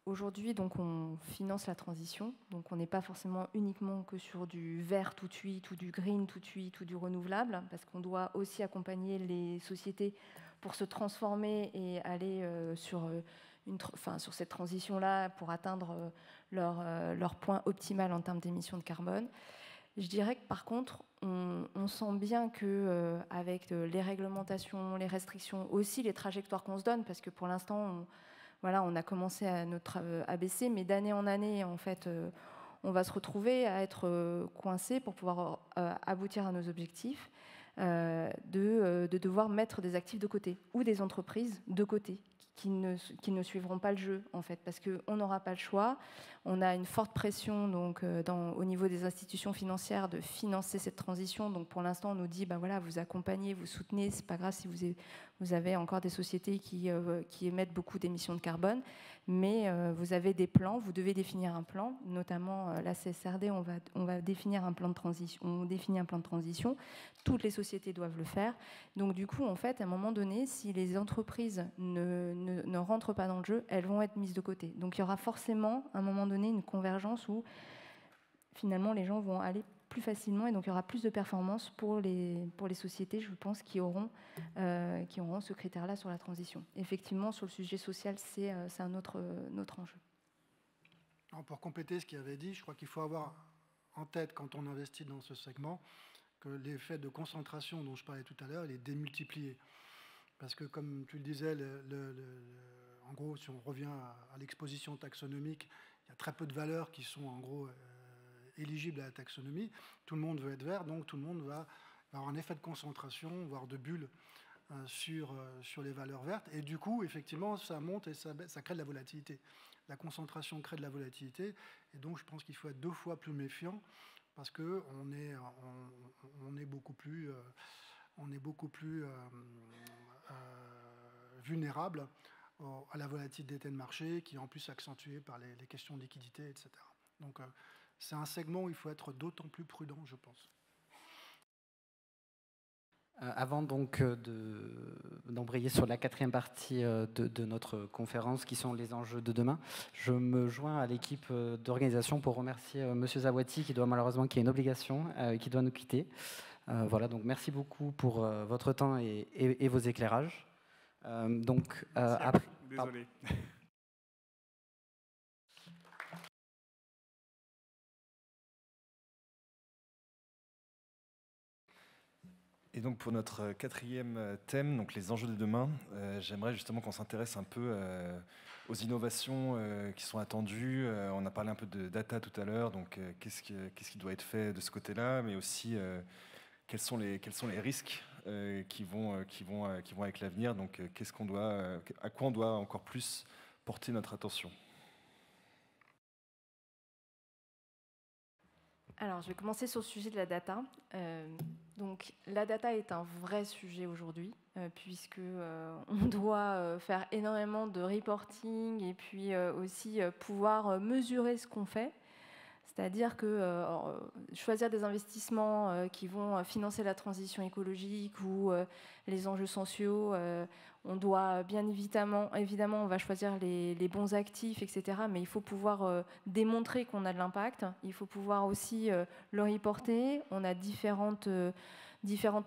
aujourd'hui, donc, on finance la transition. Donc, on n'est pas forcément uniquement que sur du vert tout de suite, ou du green tout de suite, ou du renouvelable, parce qu'on doit aussi accompagner les sociétés pour se transformer et aller sur cette transition-là pour atteindre leur point optimal en termes d'émissions de carbone. Je dirais que par contre, on sent bien que avec les réglementations, les restrictions, aussi les trajectoires qu'on se donne, parce que pour l'instant, on a commencé à notre ABC, mais d'année en année, en fait, on va se retrouver à être coincé pour pouvoir aboutir à nos objectifs, de devoir mettre des actifs de côté ou des entreprises de côté qui ne suivront pas le jeu, en fait, parce qu'on n'aura pas le choix. On a une forte pression donc, au niveau des institutions financières de financer cette transition. Donc pour l'instant, on nous dit, voilà, vous accompagnez, vous soutenez, c'est pas grave si vous avez encore des sociétés qui émettent beaucoup d'émissions de carbone, mais vous avez des plans, vous devez définir un plan, notamment la CSRD, on va définir un plan de transition, on définit un plan de transition, toutes les sociétés doivent le faire. Donc du coup, en fait, à un moment donné, si les entreprises ne rentrent pas dans le jeu, elles vont être mises de côté. Donc il y aura forcément, à un moment donné, une convergence où finalement les gens vont aller plus facilement et donc il y aura plus de performance pour les sociétés, je pense, qui auront ce critère-là sur la transition. Effectivement, sur le sujet social, c'est un autre enjeu. Alors pour compléter ce qu'il avait dit, je crois qu'il faut avoir en tête, quand on investit dans ce segment, que l'effet de concentration dont je parlais tout à l'heure, il est démultiplié. Parce que, comme tu le disais, en gros, si on revient à l'exposition taxonomique, il y a très peu de valeurs qui sont, en gros, éligibles à la taxonomie. Tout le monde veut être vert, donc tout le monde va avoir un effet de concentration, voire de bulle sur les valeurs vertes. Et du coup, effectivement, ça monte et ça crée de la volatilité. La concentration crée de la volatilité. Et donc, je pense qu'il faut être 2 fois plus méfiant parce qu'on est beaucoup plus vulnérable à la volatilité de marché, qui est en plus accentuée par les questions de liquidité, etc. Donc, c'est un segment où il faut être d'autant plus prudent, je pense. Avant donc d'embrayer sur la 4e partie de notre conférence, qui sont les enjeux de demain, je me joins à l'équipe d'organisation pour remercier M. Zawati, qui doit malheureusement, qui a une obligation, qui doit nous quitter. Voilà, donc merci beaucoup pour votre temps et vos éclairages. Après, désolé. Et donc pour notre 4e thème, donc les enjeux de demain, j'aimerais justement qu'on s'intéresse un peu aux innovations qui sont attendues. On a parlé un peu de data tout à l'heure, donc qu'est-ce qui doit être fait de ce côté-là, mais aussi quels sont les risques qui vont avec l'avenir. Donc à quoi on doit encore plus porter notre attention. Alors, je vais commencer sur le sujet de la data. Donc, la data est un vrai sujet aujourd'hui, puisque on doit faire énormément de reporting et puis aussi pouvoir mesurer ce qu'on fait. C'est-à-dire que choisir des investissements qui vont financer la transition écologique ou les enjeux sociaux, on doit bien évidemment, on va choisir les bons actifs, etc. Mais il faut pouvoir démontrer qu'on a de l'impact. Il faut pouvoir aussi le reporter. On a différentes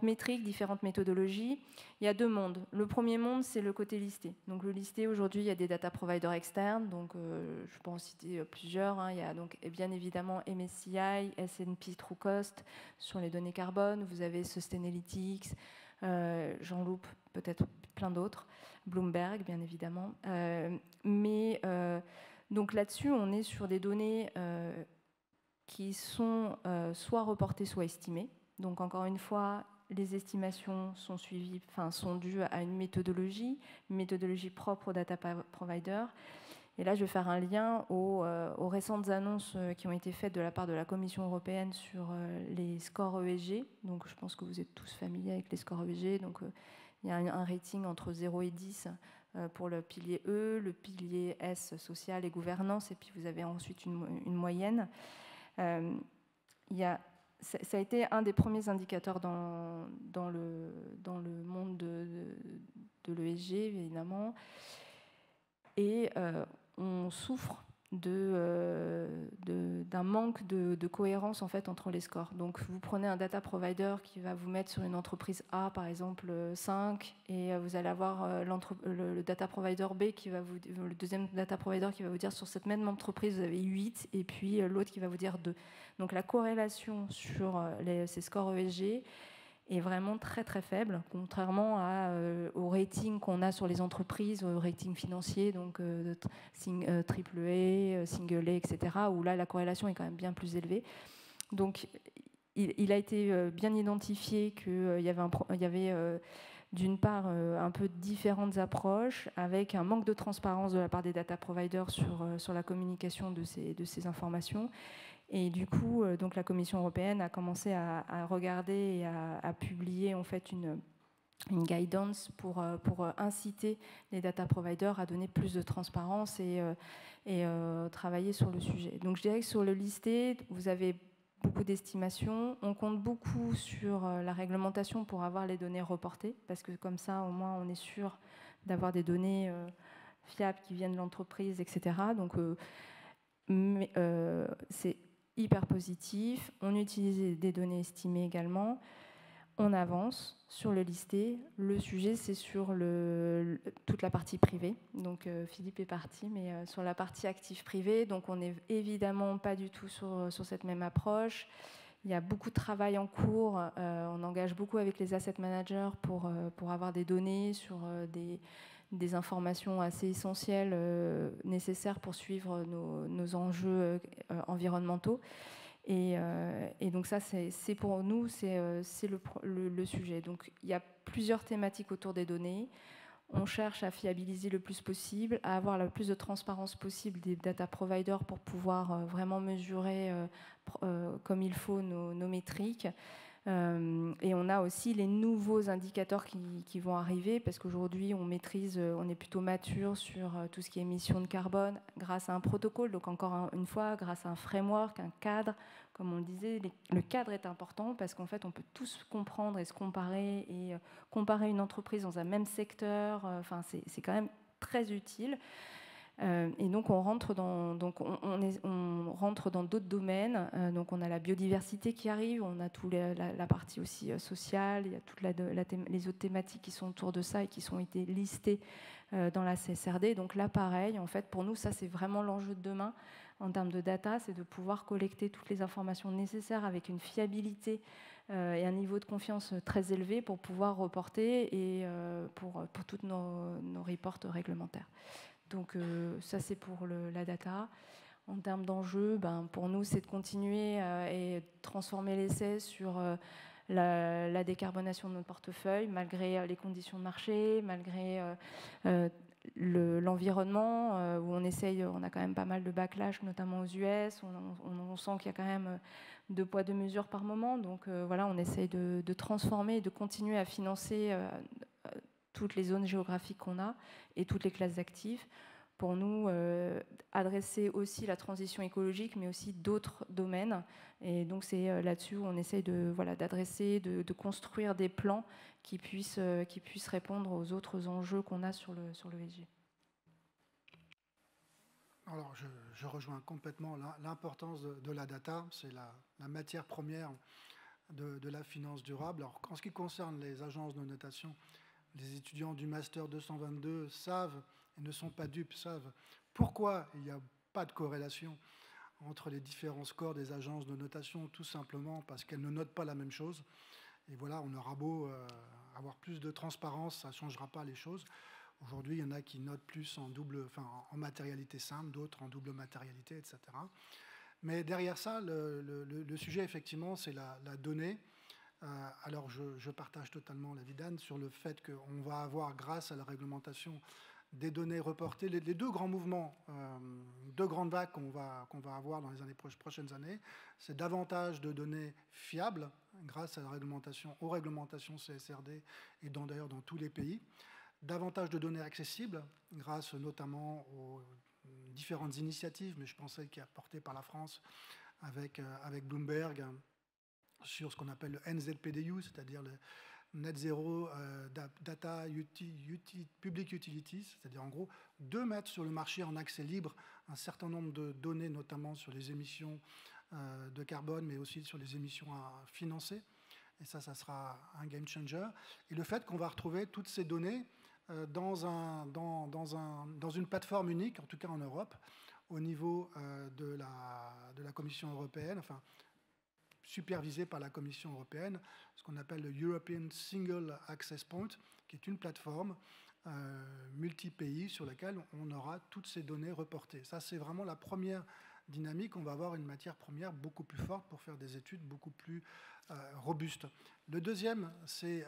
métriques, différentes méthodologies. Il y a 2 mondes. Le premier monde, c'est le côté listé. Donc le listé, aujourd'hui, il y a des data providers externes. Donc je peux en citer plusieurs. Il y a donc bien évidemment MSCI, S&P Trucost sur les données carbone. Vous avez Sustainalytics, j'en loupe peut-être plein d'autres. Bloomberg, bien évidemment. Donc là-dessus, on est sur des données qui sont soit reportées, soit estimées. Donc encore une fois, les estimations sont dues à une méthodologie propre aux data providers. Et là, je vais faire un lien aux récentes annonces qui ont été faites de la part de la Commission européenne sur les scores ESG. Donc je pense que vous êtes tous familiers avec les scores ESG. Donc il y a un rating entre 0 et 10 pour le pilier E, le pilier S, social et gouvernance, et puis vous avez ensuite une moyenne. Ça a été un des premiers indicateurs dans le monde de l'ESG, évidemment. Et on souffre d'un manque de cohérence en fait, entre les scores. Donc vous prenez un data provider qui va vous mettre sur une entreprise A, par exemple 5, et vous allez avoir le data provider B, le deuxième data provider qui va vous dire sur cette même entreprise, vous avez 8, et puis l'autre qui va vous dire 2. Donc la corrélation sur ces scores ESG est vraiment très très faible, contrairement au rating qu'on a sur les entreprises, au rating financier, donc triple A, single A, etc., où là la corrélation est quand même bien plus élevée. Donc il a été bien identifié qu'il y avait, d'une part un peu différentes approches, avec un manque de transparence de la part des data providers sur la communication de ces informations. Et du coup, donc la Commission européenne a commencé à regarder et à publier en fait une guidance pour inciter les data providers à donner plus de transparence et travailler sur le sujet. Donc je dirais que sur le listé, vous avez beaucoup d'estimations. On compte beaucoup sur la réglementation pour avoir les données reportées, parce que comme ça, au moins, on est sûr d'avoir des données fiables qui viennent de l'entreprise, etc. Donc c'est hyper positif. On utilise des données estimées également. On avance sur le listé. Le sujet, c'est sur toute la partie privée. Donc Philippe est parti, mais sur la partie actif privé. Donc on n'est évidemment pas du tout sur cette même approche. Il y a beaucoup de travail en cours. On engage beaucoup avec les asset managers pour avoir des données sur des informations assez essentielles nécessaires pour suivre nos enjeux environnementaux. Et donc ça, c'est pour nous, c'est le sujet. Donc il y a plusieurs thématiques autour des données. On cherche à fiabiliser le plus possible, à avoir le plus de transparence possible des data providers pour pouvoir vraiment mesurer comme il faut nos métriques. Et on a aussi les nouveaux indicateurs qui vont arriver, parce qu'aujourd'hui on est plutôt mature sur tout ce qui est émissions de carbone grâce à un protocole, donc encore une fois grâce à un framework, un cadre. Comme on le disait, le cadre est important parce qu'en fait on peut tous comprendre et se comparer, et comparer une entreprise dans un même secteur, enfin c'est quand même très utile. Et donc on rentre dans d'autres domaines. Donc on a la biodiversité qui arrive, on a la partie aussi sociale, il y a toutes les autres thématiques qui sont autour de ça et qui ont été listées dans la CSRD. Donc là pareil, en fait pour nous ça c'est vraiment l'enjeu de demain en termes de data, c'est de pouvoir collecter toutes les informations nécessaires avec une fiabilité et un niveau de confiance très élevé pour pouvoir reporter et pour toutes nos reports réglementaires. Donc ça, c'est pour la data. En termes d'enjeux, pour nous, c'est de continuer et transformer l'essai sur la décarbonation de notre portefeuille, malgré les conditions de marché, malgré l'environnement, où on a quand même pas mal de backlash, notamment aux US. On sent qu'il y a quand même 2 poids 2 mesures par moment. Donc voilà, on essaye de transformer et de continuer à financer toutes les zones géographiques qu'on a et toutes les classes d'actifs. Pour nous, adresser aussi la transition écologique, mais aussi d'autres domaines. Et donc c'est là-dessus où on essaye d'adresser, de construire des plans qui puissent répondre aux autres enjeux qu'on a sur le ESG. Alors je rejoins complètement l'importance de la data. C'est la matière première de la finance durable. Alors en ce qui concerne les agences de notation, les étudiants du Master 222 savent, et ne sont pas dupes, savent pourquoi il n'y a pas de corrélation entre les différents scores des agences de notation, tout simplement parce qu'elles ne notent pas la même chose. Et voilà, on aura beau avoir plus de transparence, ça ne changera pas les choses. Aujourd'hui, il y en a qui notent plus en matérialité simple, d'autres en double matérialité, etc. Mais derrière ça, le sujet, effectivement, c'est la donnée. Alors, je partage totalement l'avis d'Anne sur le fait qu'on va avoir, grâce à la réglementation, des données reportées. Les 2 grands mouvements, 2 grandes vagues qu'on va avoir dans les prochaines années, c'est davantage de données fiables grâce à la réglementation, aux réglementations CSRD et d'ailleurs dans tous les pays. davantage de données accessibles, grâce notamment aux différentes initiatives, mais je pensais qu'il y a porté par la France avec Bloomberg sur ce qu'on appelle le NZPDU, c'est-à-dire le Net Zero Data Public Utilities, c'est-à-dire en gros de mettre sur le marché en accès libre un certain nombre de données, notamment sur les émissions de carbone, mais aussi sur les émissions à financer. Et ça sera un game changer. Et le fait qu'on va retrouver toutes ces données dans une plateforme unique, en tout cas en Europe, au niveau de la Commission européenne, enfin supervisée par la Commission européenne, ce qu'on appelle le European Single Access Point, qui est une plateforme multi-pays sur laquelle on aura toutes ces données reportées. Ça, c'est vraiment la première dynamique. On va avoir une matière première beaucoup plus forte pour faire des études beaucoup plus robustes. Le deuxième, c'est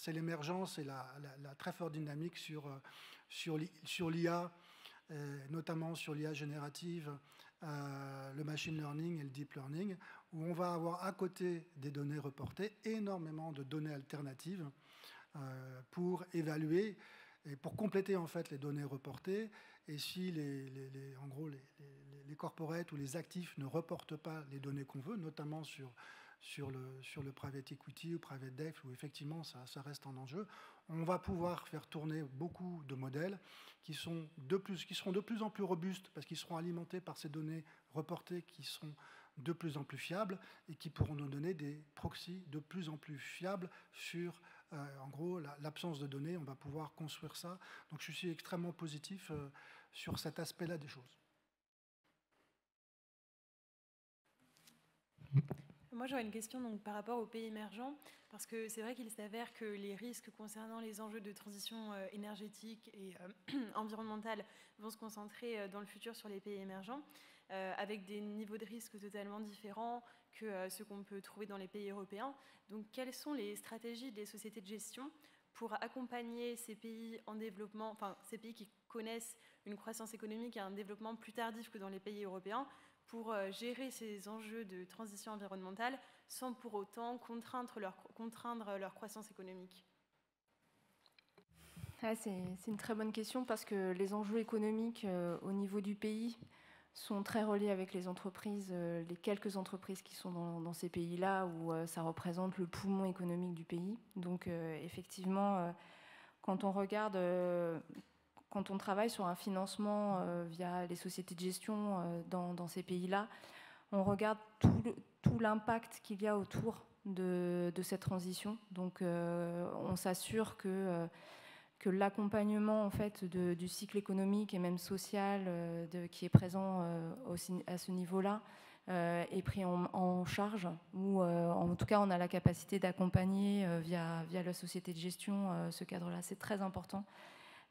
l'émergence et la très forte dynamique sur l'IA, notamment sur l'IA générative, le machine learning et le deep learning, où on va avoir à côté des données reportées énormément de données alternatives pour évaluer et pour compléter en fait les données reportées. Et si en gros les corporates ou les actifs ne reportent pas les données qu'on veut, notamment sur le private equity ou private debt, où effectivement ça reste en enjeu, on va pouvoir faire tourner beaucoup de modèles qui seront de plus en plus robustes parce qu'ils seront alimentés par ces données reportées qui sont de plus en plus fiables et qui pourront nous donner des proxys de plus en plus fiables sur, en gros, l'absence de données. On va pouvoir construire ça. Donc je suis extrêmement positif sur cet aspect-là des choses. Moi, j'aurais une question donc, par rapport aux pays émergents, parce que c'est vrai qu'il s'avère que les risques concernant les enjeux de transition énergétique et environnementale vont se concentrer dans le futur sur les pays émergents, avec des niveaux de risque totalement différents que ceux qu'on peut trouver dans les pays européens. Donc, quelles sont les stratégies des sociétés de gestion pour accompagner ces pays en développement, enfin, ces pays qui connaissent une croissance économique et un développement plus tardif que dans les pays européens, pour gérer ces enjeux de transition environnementale sans pour autant contraindre leur croissance économique? C'est une très bonne question parce que les enjeux économiques au niveau du pays sont très reliés avec les entreprises, les quelques entreprises qui sont dans ces pays-là où ça représente le poumon économique du pays. Donc effectivement, quand on regarde... Quand on travaille sur un financement via les sociétés de gestion dans ces pays-là, on regarde tout l'impact qu'il y a autour de cette transition. Donc, on s'assure que l'accompagnement en fait, du cycle économique et même social qui est présent à ce niveau-là est pris en charge, ou en tout cas, on a la capacité d'accompagner via la société de gestion ce cadre-là. C'est très important.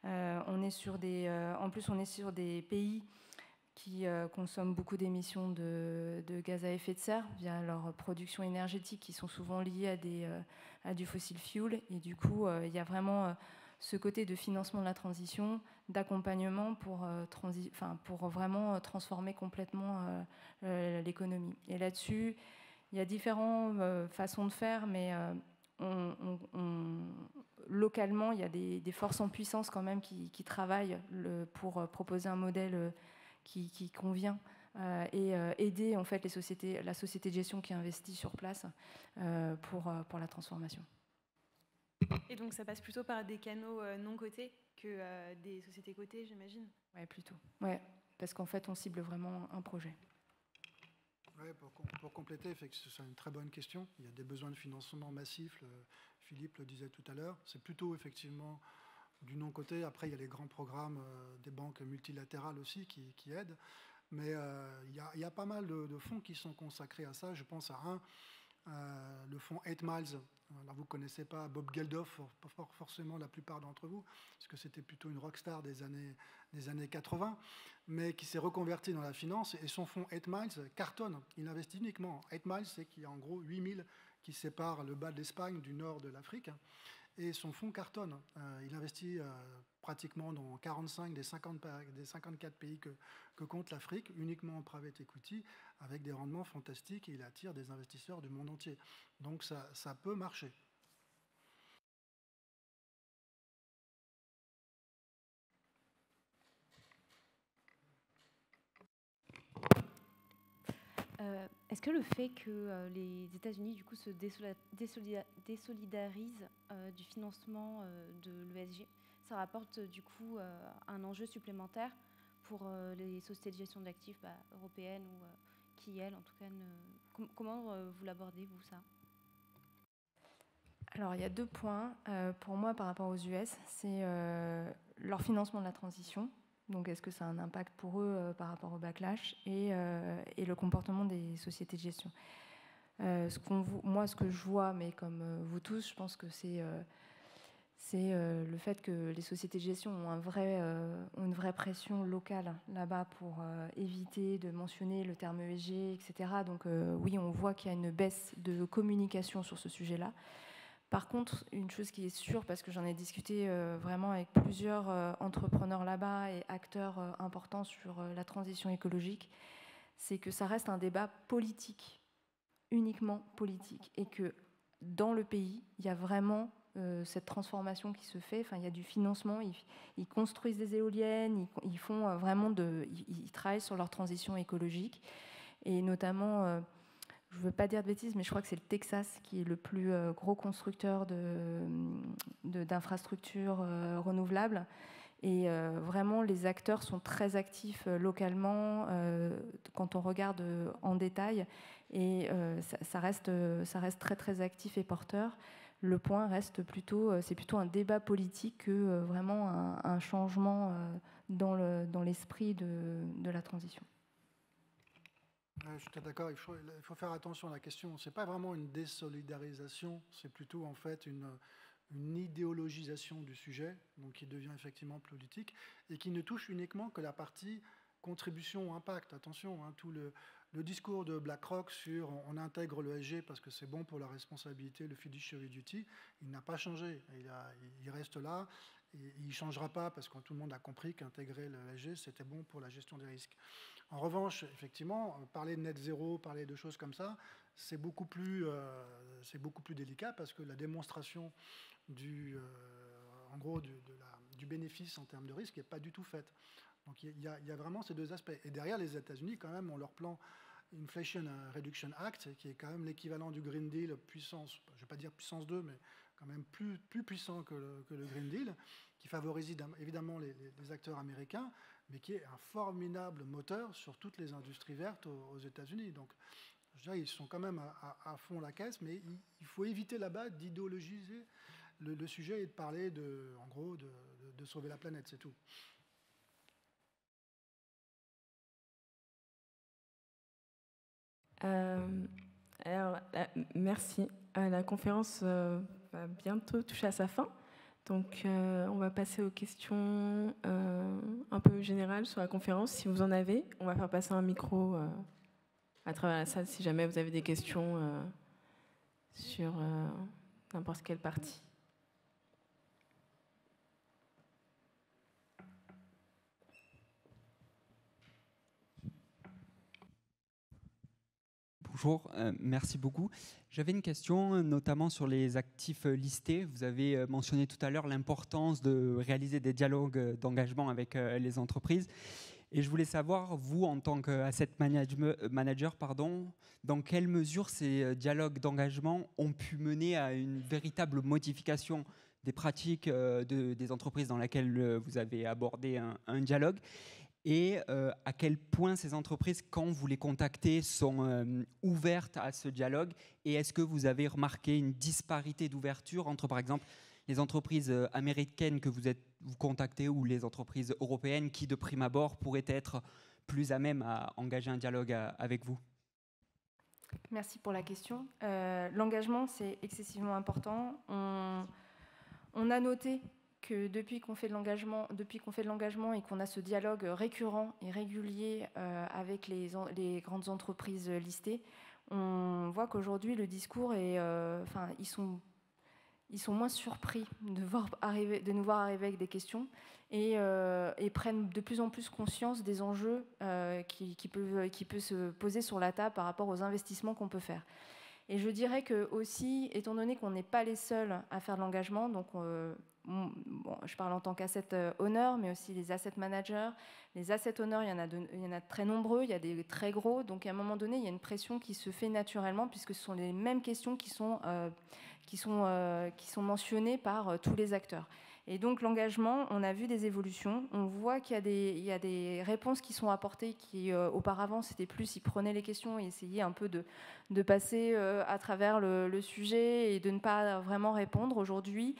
On est sur en plus, on est sur des pays qui consomment beaucoup d'émissions de gaz à effet de serre via leur production énergétique, qui sont souvent liées à du fossil fuel. Et du coup, il y a vraiment ce côté de financement de la transition, d'accompagnement pour vraiment transformer complètement l'économie. Et là-dessus, il y a différentes façons de faire, mais localement, il y a des forces en puissance quand même qui travaillent pour proposer un modèle qui convient et aider en fait la société de gestion qui investit sur place pour la transformation. Et donc ça passe plutôt par des canaux non cotés que des sociétés cotées, j'imagine? Oui, plutôt. Ouais, parce qu'en fait, on cible vraiment un projet. Oui, pour compléter, c'est une très bonne question. Il y a des besoins de financement massifs, Philippe le disait tout à l'heure. C'est plutôt effectivement du non-côté. Après, il y a les grands programmes des banques multilatérales aussi qui aident. Mais il y a pas mal de fonds qui sont consacrés à ça. Je pense à le fonds 8 Miles. Alors, vous ne connaissez pas Bob Geldof, forcément la plupart d'entre vous, parce que c'était plutôt une rockstar des années 80, mais qui s'est reconverti dans la finance, et son fonds 8 Miles cartonne. Il investit uniquement. 8 Miles, c'est qu'il y a en gros 8000 qui séparent le bas de l'Espagne du nord de l'Afrique, et son fonds cartonne. Il investit pratiquement dans 45 des 54 pays que compte l'Afrique, uniquement en private equity, avec des rendements fantastiques, et il attire des investisseurs du monde entier. Donc ça peut marcher. Est-ce que le fait que les États-Unis du coup se désolidarisent du financement de l'ESG, ça rapporte du coup un enjeu supplémentaire pour les sociétés de gestion d'actifs européennes ou qui, elles, en tout cas, comment vous l'abordez, vous, ça? Alors, il y a 2 points. Pour moi, par rapport aux US, c'est leur financement de la transition. Donc, est-ce que ça a un impact pour eux par rapport au backlash et le comportement des sociétés de gestion. Moi, ce que je vois, mais comme vous tous, je pense que c'est le fait que les sociétés de gestion ont une vraie pression locale là-bas pour éviter de mentionner le terme ESG, etc. Donc, oui, on voit qu'il y a une baisse de communication sur ce sujet-là. Par contre, une chose qui est sûre, parce que j'en ai discuté vraiment avec plusieurs entrepreneurs là-bas et acteurs importants sur la transition écologique, c'est que ça reste un débat politique, uniquement politique, et que dans le pays, il y a vraiment cette transformation qui se fait. Enfin, il y a du financement, ils construisent des éoliennes, ils font vraiment ils travaillent sur leur transition écologique, et notamment... je ne veux pas dire de bêtises, mais je crois que c'est le Texas qui est le plus gros constructeur d'infrastructures renouvelables. Et vraiment, les acteurs sont très actifs localement quand on regarde en détail. Et ça reste très, très actif et porteur. Le point reste c'est plutôt un débat politique que vraiment un changement dans l'esprit de la transition. Je suis d'accord, il faut faire attention à la question. Ce n'est pas vraiment une désolidarisation, c'est plutôt en fait une idéologisation du sujet, donc qui devient effectivement politique, et qui ne touche uniquement que la partie contribution ou impact. Attention, tout le discours de BlackRock sur on intègre l'ESG parce que c'est bon pour la responsabilité, le fiduciary duty, il n'a pas changé. Il reste là, et il ne changera pas parce que tout le monde a compris qu'intégrer l'ESG, c'était bon pour la gestion des risques. En revanche, effectivement, parler de net zéro, parler de choses comme ça, c'est beaucoup plus délicat parce que la démonstration du bénéfice en termes de risque n'est pas du tout faite. Donc il y a vraiment ces 2 aspects. Et derrière, les États-Unis, quand même, ont leur plan Inflation Reduction Act, qui est quand même l'équivalent du Green Deal puissance, je ne vais pas dire puissance 2, mais quand même plus puissant que le Green Deal, qui favorise évidemment les acteurs américains, mais qui est un formidable moteur sur toutes les industries vertes aux États-Unis. Donc, je dirais, ils sont quand même à fond la caisse, mais il faut éviter là-bas d'idéologiser le sujet et de parler en gros, de sauver la planète, c'est tout. Alors, merci. La conférence va bientôt toucher à sa fin. Donc, on va passer aux questions un peu générales sur la conférence. Si vous en avez, on va faire passer un micro à travers la salle si jamais vous avez des questions sur n'importe quelle partie. Bonjour, merci beaucoup. J'avais une question notamment sur les actifs listés. Vous avez mentionné tout à l'heure l'importance de réaliser des dialogues d'engagement avec les entreprises. Et je voulais savoir, vous, en tant qu'asset manager, dans quelle mesure ces dialogues d'engagement ont pu mener à une véritable modification des pratiques des entreprises dans lesquelles vous avez abordé un dialogue, et à quel point ces entreprises, quand vous les contactez, sont ouvertes à ce dialogue, et est-ce que vous avez remarqué une disparité d'ouverture entre, par exemple, les entreprises américaines que vous contactez ou les entreprises européennes qui, de prime abord, pourraient être plus à même à engager un dialogue avec vous? Merci pour la question. L'engagement, c'est excessivement important. On a noté que depuis qu'on fait de l'engagement et qu'on a ce dialogue récurrent et régulier avec les grandes entreprises listées, on voit qu'aujourd'hui le discours est, ils sont moins surpris de nous voir arriver avec des questions et prennent de plus en plus conscience des enjeux qui peuvent se poser sur la table par rapport aux investissements qu'on peut faire. Et je dirais que aussi, étant donné qu'on n'est pas les seuls à faire de l'engagement, donc bon, je parle en tant qu'asset owner, mais aussi les asset managers. Les asset owners, il y en a très nombreux, il y a des très gros. Donc à un moment donné, il y a une pression qui se fait naturellement, puisque ce sont les mêmes questions qui sont mentionnées par tous les acteurs. Et donc l'engagement, on a vu des évolutions, on voit qu'il y a des réponses qui sont apportées qui auparavant c'était plus, ils prenaient les questions et essayaient un peu de passer à travers le sujet et de ne pas vraiment répondre. Aujourd'hui,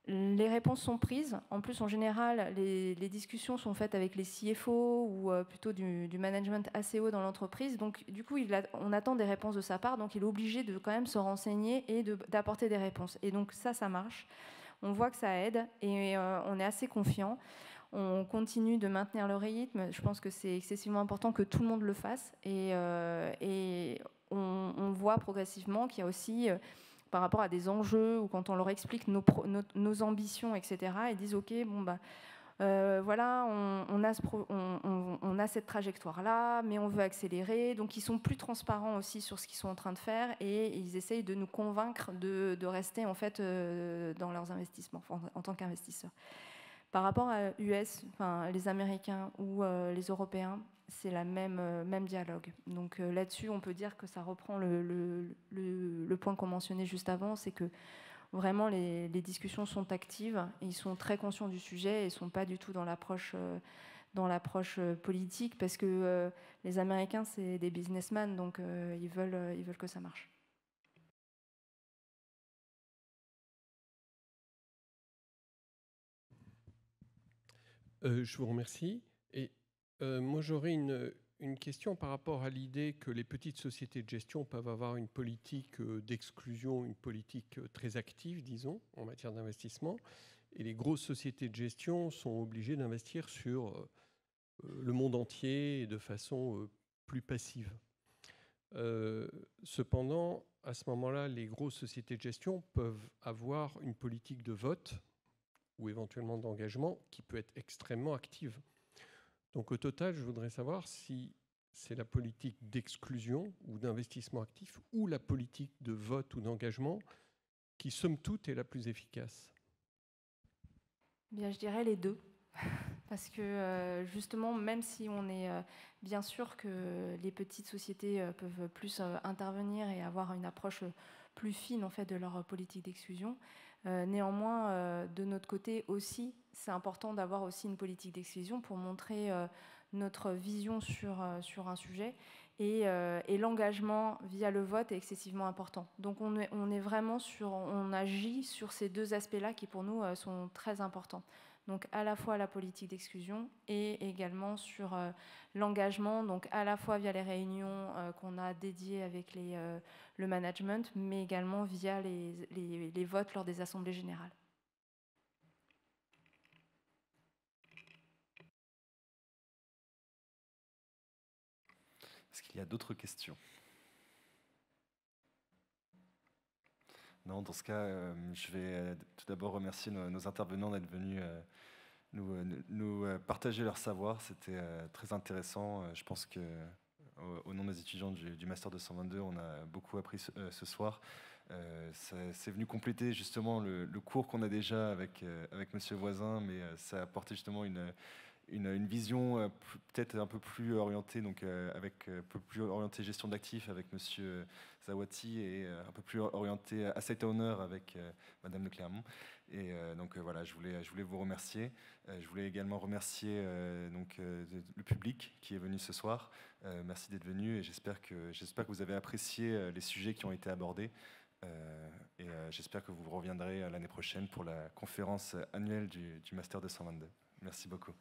les réponses sont prises. En plus, en général, les discussions sont faites avec les CFO ou plutôt du management assez haut dans l'entreprise. Donc, du coup, on attend des réponses de sa part. Donc, il est obligé de quand même se renseigner et d'apporter des réponses. Et donc, ça marche. On voit que ça aide et on est assez confiant. On continue de maintenir le rythme. Je pense que c'est excessivement important que tout le monde le fasse. Et on voit progressivement qu'il y a aussi, par rapport à des enjeux, ou quand on leur explique nos ambitions, etc., ils disent « Ok, bon, bah, voilà, on a cette trajectoire-là, mais on veut accélérer. » Donc, ils sont plus transparents aussi sur ce qu'ils sont en train de faire et ils essayent de nous convaincre de rester en fait dans leurs investissements en tant qu'investisseurs. Par rapport à US, les Américains ou les Européens, c'est la même dialogue. Donc là-dessus, on peut dire que ça reprend le point qu'on mentionnait juste avant, c'est que vraiment, les discussions sont actives, ils sont très conscients du sujet et ne sont pas du tout dans l'approche politique, parce que les Américains, c'est des businessmen, donc ils veulent que ça marche. Je vous remercie. Et moi, j'aurais une question par rapport à l'idée que les petites sociétés de gestion peuvent avoir une politique d'exclusion, une politique très active, disons, en matière d'investissement, et les grosses sociétés de gestion sont obligées d'investir sur le monde entier et de façon plus passive. Cependant, à ce moment-là, les grosses sociétés de gestion peuvent avoir une politique de vote ou éventuellement d'engagement qui peut être extrêmement active. Donc au total, je voudrais savoir si c'est la politique d'exclusion ou d'investissement actif ou la politique de vote ou d'engagement qui, somme toute, est la plus efficace. Bien, je dirais les deux. Parce que justement, même si on est bien sûr que les petites sociétés peuvent plus intervenir et avoir une approche plus fine en fait, de leur politique d'exclusion, néanmoins, de notre côté aussi, c'est important d'avoir aussi une politique d'exclusion pour montrer notre vision sur un sujet. Et l'engagement via le vote est excessivement important. Donc on agit sur ces deux aspects-là qui pour nous sont très importants. Donc à la fois la politique d'exclusion et également sur l'engagement, donc à la fois via les réunions qu'on a dédiées avec le management, mais également via les votes lors des assemblées générales. Est-ce qu'il y a d'autres questions? Non, dans ce cas, je vais tout d'abord remercier nos intervenants d'être venus nous partager leur savoir. C'était très intéressant. Je pense qu'au nom des étudiants du Master 222, on a beaucoup appris ce soir. C'est venu compléter justement le cours qu'on a déjà avec Monsieur Voisin, mais ça a apporté justement une vision peut-être un peu plus orientée, donc avec un peu plus orientée gestion d'actifs avec Monsieur Zawati et un peu plus orienté asset owner avec Madame de Clermont. Et donc voilà, je voulais vous remercier. Je voulais également remercier le public qui est venu ce soir. Merci d'être venu et j'espère que vous avez apprécié les sujets qui ont été abordés. Et j'espère que vous reviendrez l'année prochaine pour la conférence annuelle du Master 222. Merci beaucoup.